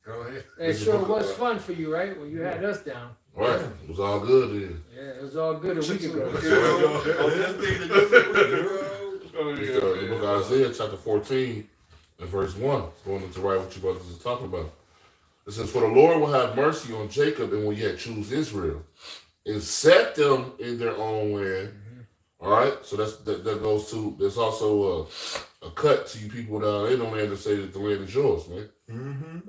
Go ahead. It sure was fun for you, right? When you had us down. Right. It was all good then. Yeah, it was all good a week ago. The book of Isaiah, chapter 14, and verse 1. Going into right what you brothers is talking about. It says, for the Lord will have mercy on Jacob and will yet choose Israel, and set them in their own land. All right, so that goes to. There's also a cut to you people down in the land to say that the land is yours, man.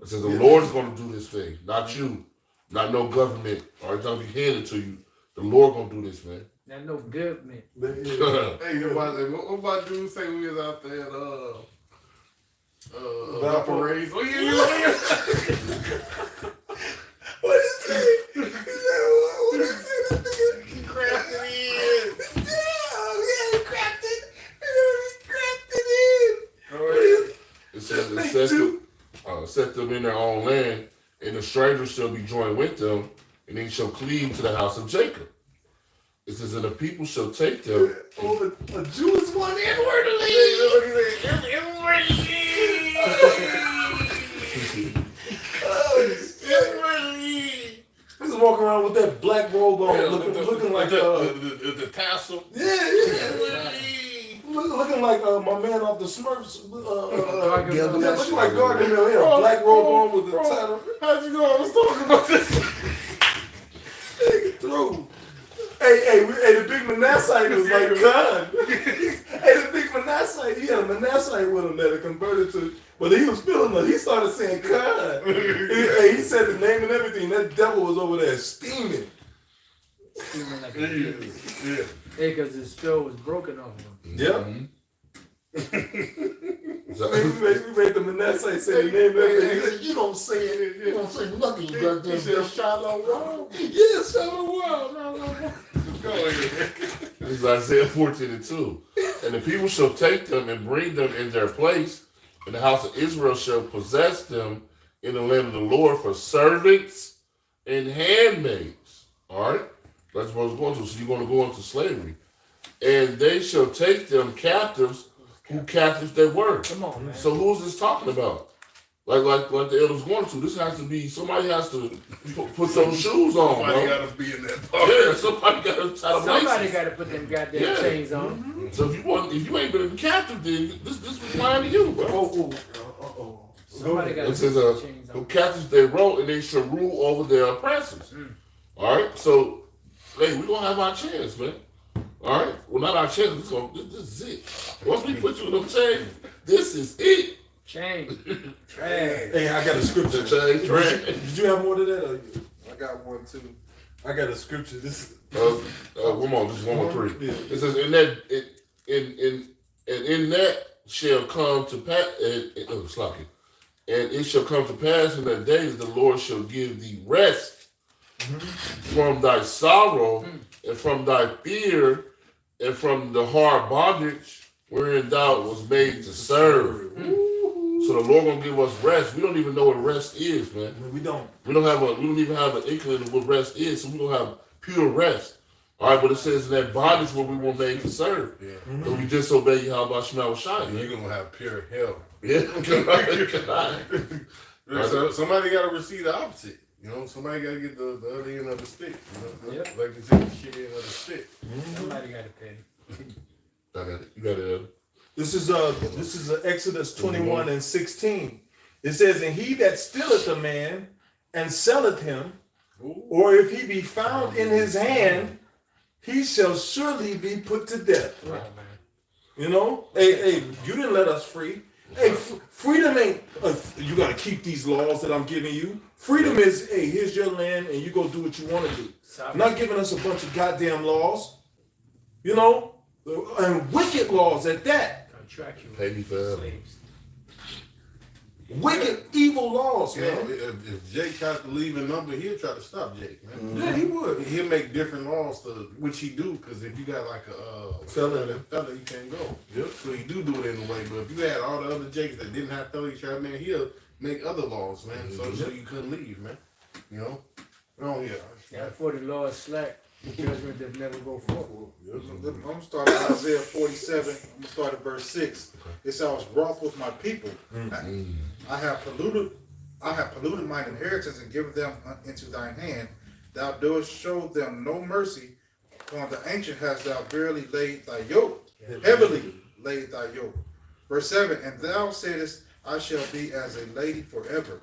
It says the Lord is going to do this thing, not you, not no government. All right, it's going to be handed to you. The Lord going to do this, man. Not no government. Hey, what about dude say we was out there at parades? What is that? What is that? He crafted in. It says set them in their own land, and the stranger shall be joined with them, and they shall cleave to the house of Jacob. It says, and the people shall take them. Oh, a Jew is one inwardly. He's walking around with that black robe on, looking like the tassel. Looking like my man off the Smurfs. Looking like Gargamel. Gargamel. He had a black robe on with the title. How'd you know I was talking about this? Through. Hey, the big Manassite was like God. Hey, the big Manassite, he had a Manassite with him that had converted to, but he was feeling it. He started saying God. He said the name and everything. That devil was over there steaming. Steaming like a yeah. Hey, because his spell was broken off him. Yep. We made the Manassite say the name and everything. You don't say it. You don't say nothing. You got He said Shallow World. Yeah, Shallow World. This is Isaiah 14:2. And the people shall take them and bring them in their place, and the house of Israel shall possess them in the land of the Lord for servants and handmaids. All right? That's what it's going to. So you're going to go into slavery. And they shall take them captives, who captives they were. Come on, man. So who's this talking about? Like the elders going to. This has to be, somebody has to put those shoes on, Somebody bro. gotta be in that part. Yeah, somebody gotta tie the Somebody laces. got to put them goddamn chains on. So if you ain't been in captive, then this was flying to you, bro. Somebody got to It put says, them chains the on. captives they wrote, and they shall rule over their oppressors. All right, so hey, we gonna have our chance, man. All right, well not our chance. This is it. Once we put you in them chains, this is it. Chains. Trash. Hey, I got a scripture. Chains, right? Did you have more to that? Or you? I got one too. I got a scripture. This. One more, just one more three. Yeah. It says, in that shall come to pass. And it shall come to pass in that day that the Lord shall give thee rest from thy sorrow and from thy fear and from the hard bondage wherein thou was made to serve. So the Lord gonna give us rest. We don't even know what rest is, man. We don't. We don't even have an inkling of what rest is, so we don't have pure rest. All right, but it says in that bondage where we were made to serve. Yeah. And we disobey Yahweh Shema Shai. And you're gonna have pure hell. Yeah. So somebody gotta receive the opposite. You know, somebody gotta get the other end of the stick. You know, Yep. like they say, the shit end of the stick. Somebody got to pay. I got it. You got it. This is Exodus 21 and 16. It says, and he that stealeth a man and selleth him, or if he be found in his hand, he shall surely be put to death. Right, man. You know, hey, you didn't let us free. Hey, freedom ain't, you got to keep these laws that I'm giving you. Freedom is, hey, here's your land and you go do what you want to do. I'm not giving us a bunch of goddamn laws, you know, and wicked laws at that. Contractual. Pay me forever. Slaves. Wicked, evil laws, You know, man. if Jake tries to leave a number, he'll try to stop Jake, man. Yeah, he would. He'll make different laws which he do, because if you got like a fella, you can't go. Yep. So he do it in a way, but if you had all the other Jakes that didn't have felony trial, man, he'll make other laws, man, so you couldn't leave, man. You know? Oh, yeah. Yeah, for the Lord slack, the judgment that never go forward. I'm gonna start at Isaiah 47. I'm gonna start at verse 6. It says, I was wroth with my people. I have polluted mine inheritance and given them into thine hand. Thou dost show them no mercy. Upon the ancient hast thou verily laid thy yoke, heavily laid thy yoke. Verse 7, and thou saidest, I shall be as a lady forever,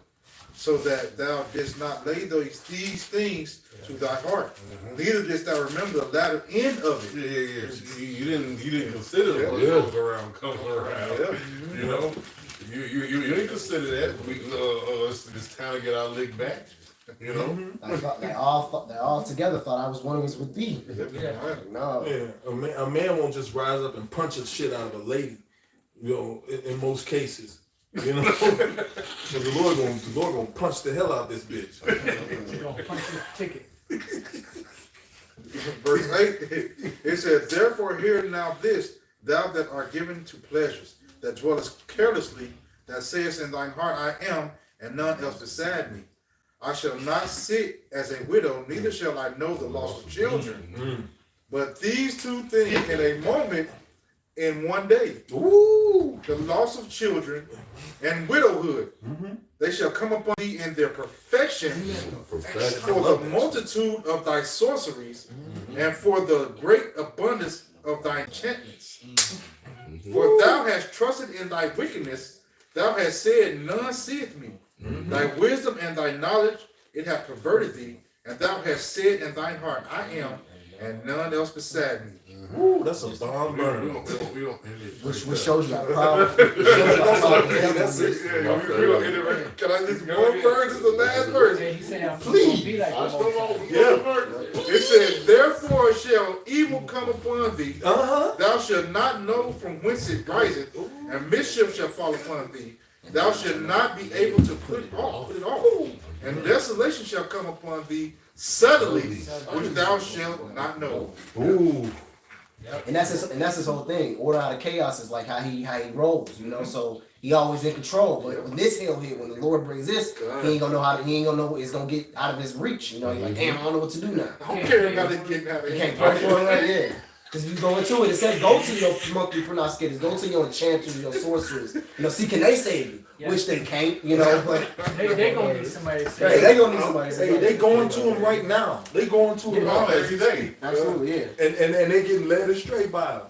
so that thou didst not lay these things to thy heart. Neither didst thou remember the latter end of it. Yeah. You didn't consider what goes around comes around. Yeah. You know? You didn't consider that. This town to get our lick back. You know? They all together thought I was one with thee. No. Yeah, a man won't just rise up and punch the shit out of a lady, you know, in most cases. You know? Because the Lord gonna punch the hell out this bitch. He's going to punch his ticket. Verse 8, it says, therefore hear now this, thou that art given to pleasures, that dwellest carelessly, that sayest in thine heart, I am, and none else beside me. I shall not sit as a widow, neither shall I know the loss of children. But these two things in a moment, in one day, the loss of children and widowhood, they shall come upon thee in their perfection, for the multitude of thy sorceries, and for the great abundance of thy enchantments. For thou hast trusted in thy wickedness, thou hast said, none seeth me. Thy wisdom and thy knowledge, it hath perverted thee, and thou hast said in thine heart, I am, and none else beside me. Ooh, that's a bomb We burn. don't Which shows you how proud. That's it. Can I just one verse is the last verse? Yeah, he said, I'm going to be like the Most High. It says, therefore shall evil come upon thee. Uh-huh. Thou shalt not know from whence it riseth, and mischief shall fall upon thee. Thou shalt not be able to put it off. And desolation shall come upon thee suddenly, which thou shalt not know. Ooh. And that's his whole thing. Order out of chaos is like how he rolls, you know. So he always in control. But when this hell hit, when the Lord brings this, he ain't gonna know it's gonna get out of his reach. You know, he's like, damn, I don't know what to do now. I don't care about it getting out of You here. can't pray for it, right? Yeah. Because if you go into it, it says go to your monthly prognosticators, go to your enchanters, your sorcerers. See, can they save you? Yeah. Which they can't, but They gonna need somebody to say. hey, they gonna need somebody to Hey, save they you. going to him right now. They going to him all now. every day. Absolutely, yeah. And they getting led astray by him.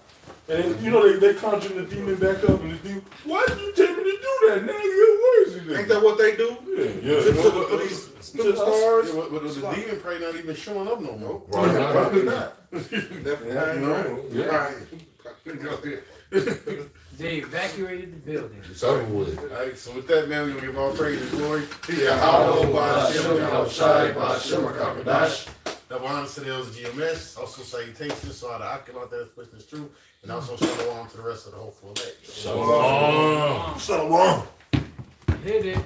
And they conjuring the demon back up, and the demon, why did you tell me to do that? Now you're worse. Ain't that what they do? Yeah. Just to put these stars. Yeah, but the demon probably not even showing up no more. Probably not. Definitely. Right. They evacuated the building. It's over with. Alright, so with that, man, we're gonna give all praise and glory. Double honor to the LGMS. Also salutations to all the Akilat that's pushing this through. And also shalom to the rest of the hopeful elect. Shalom. Hit it.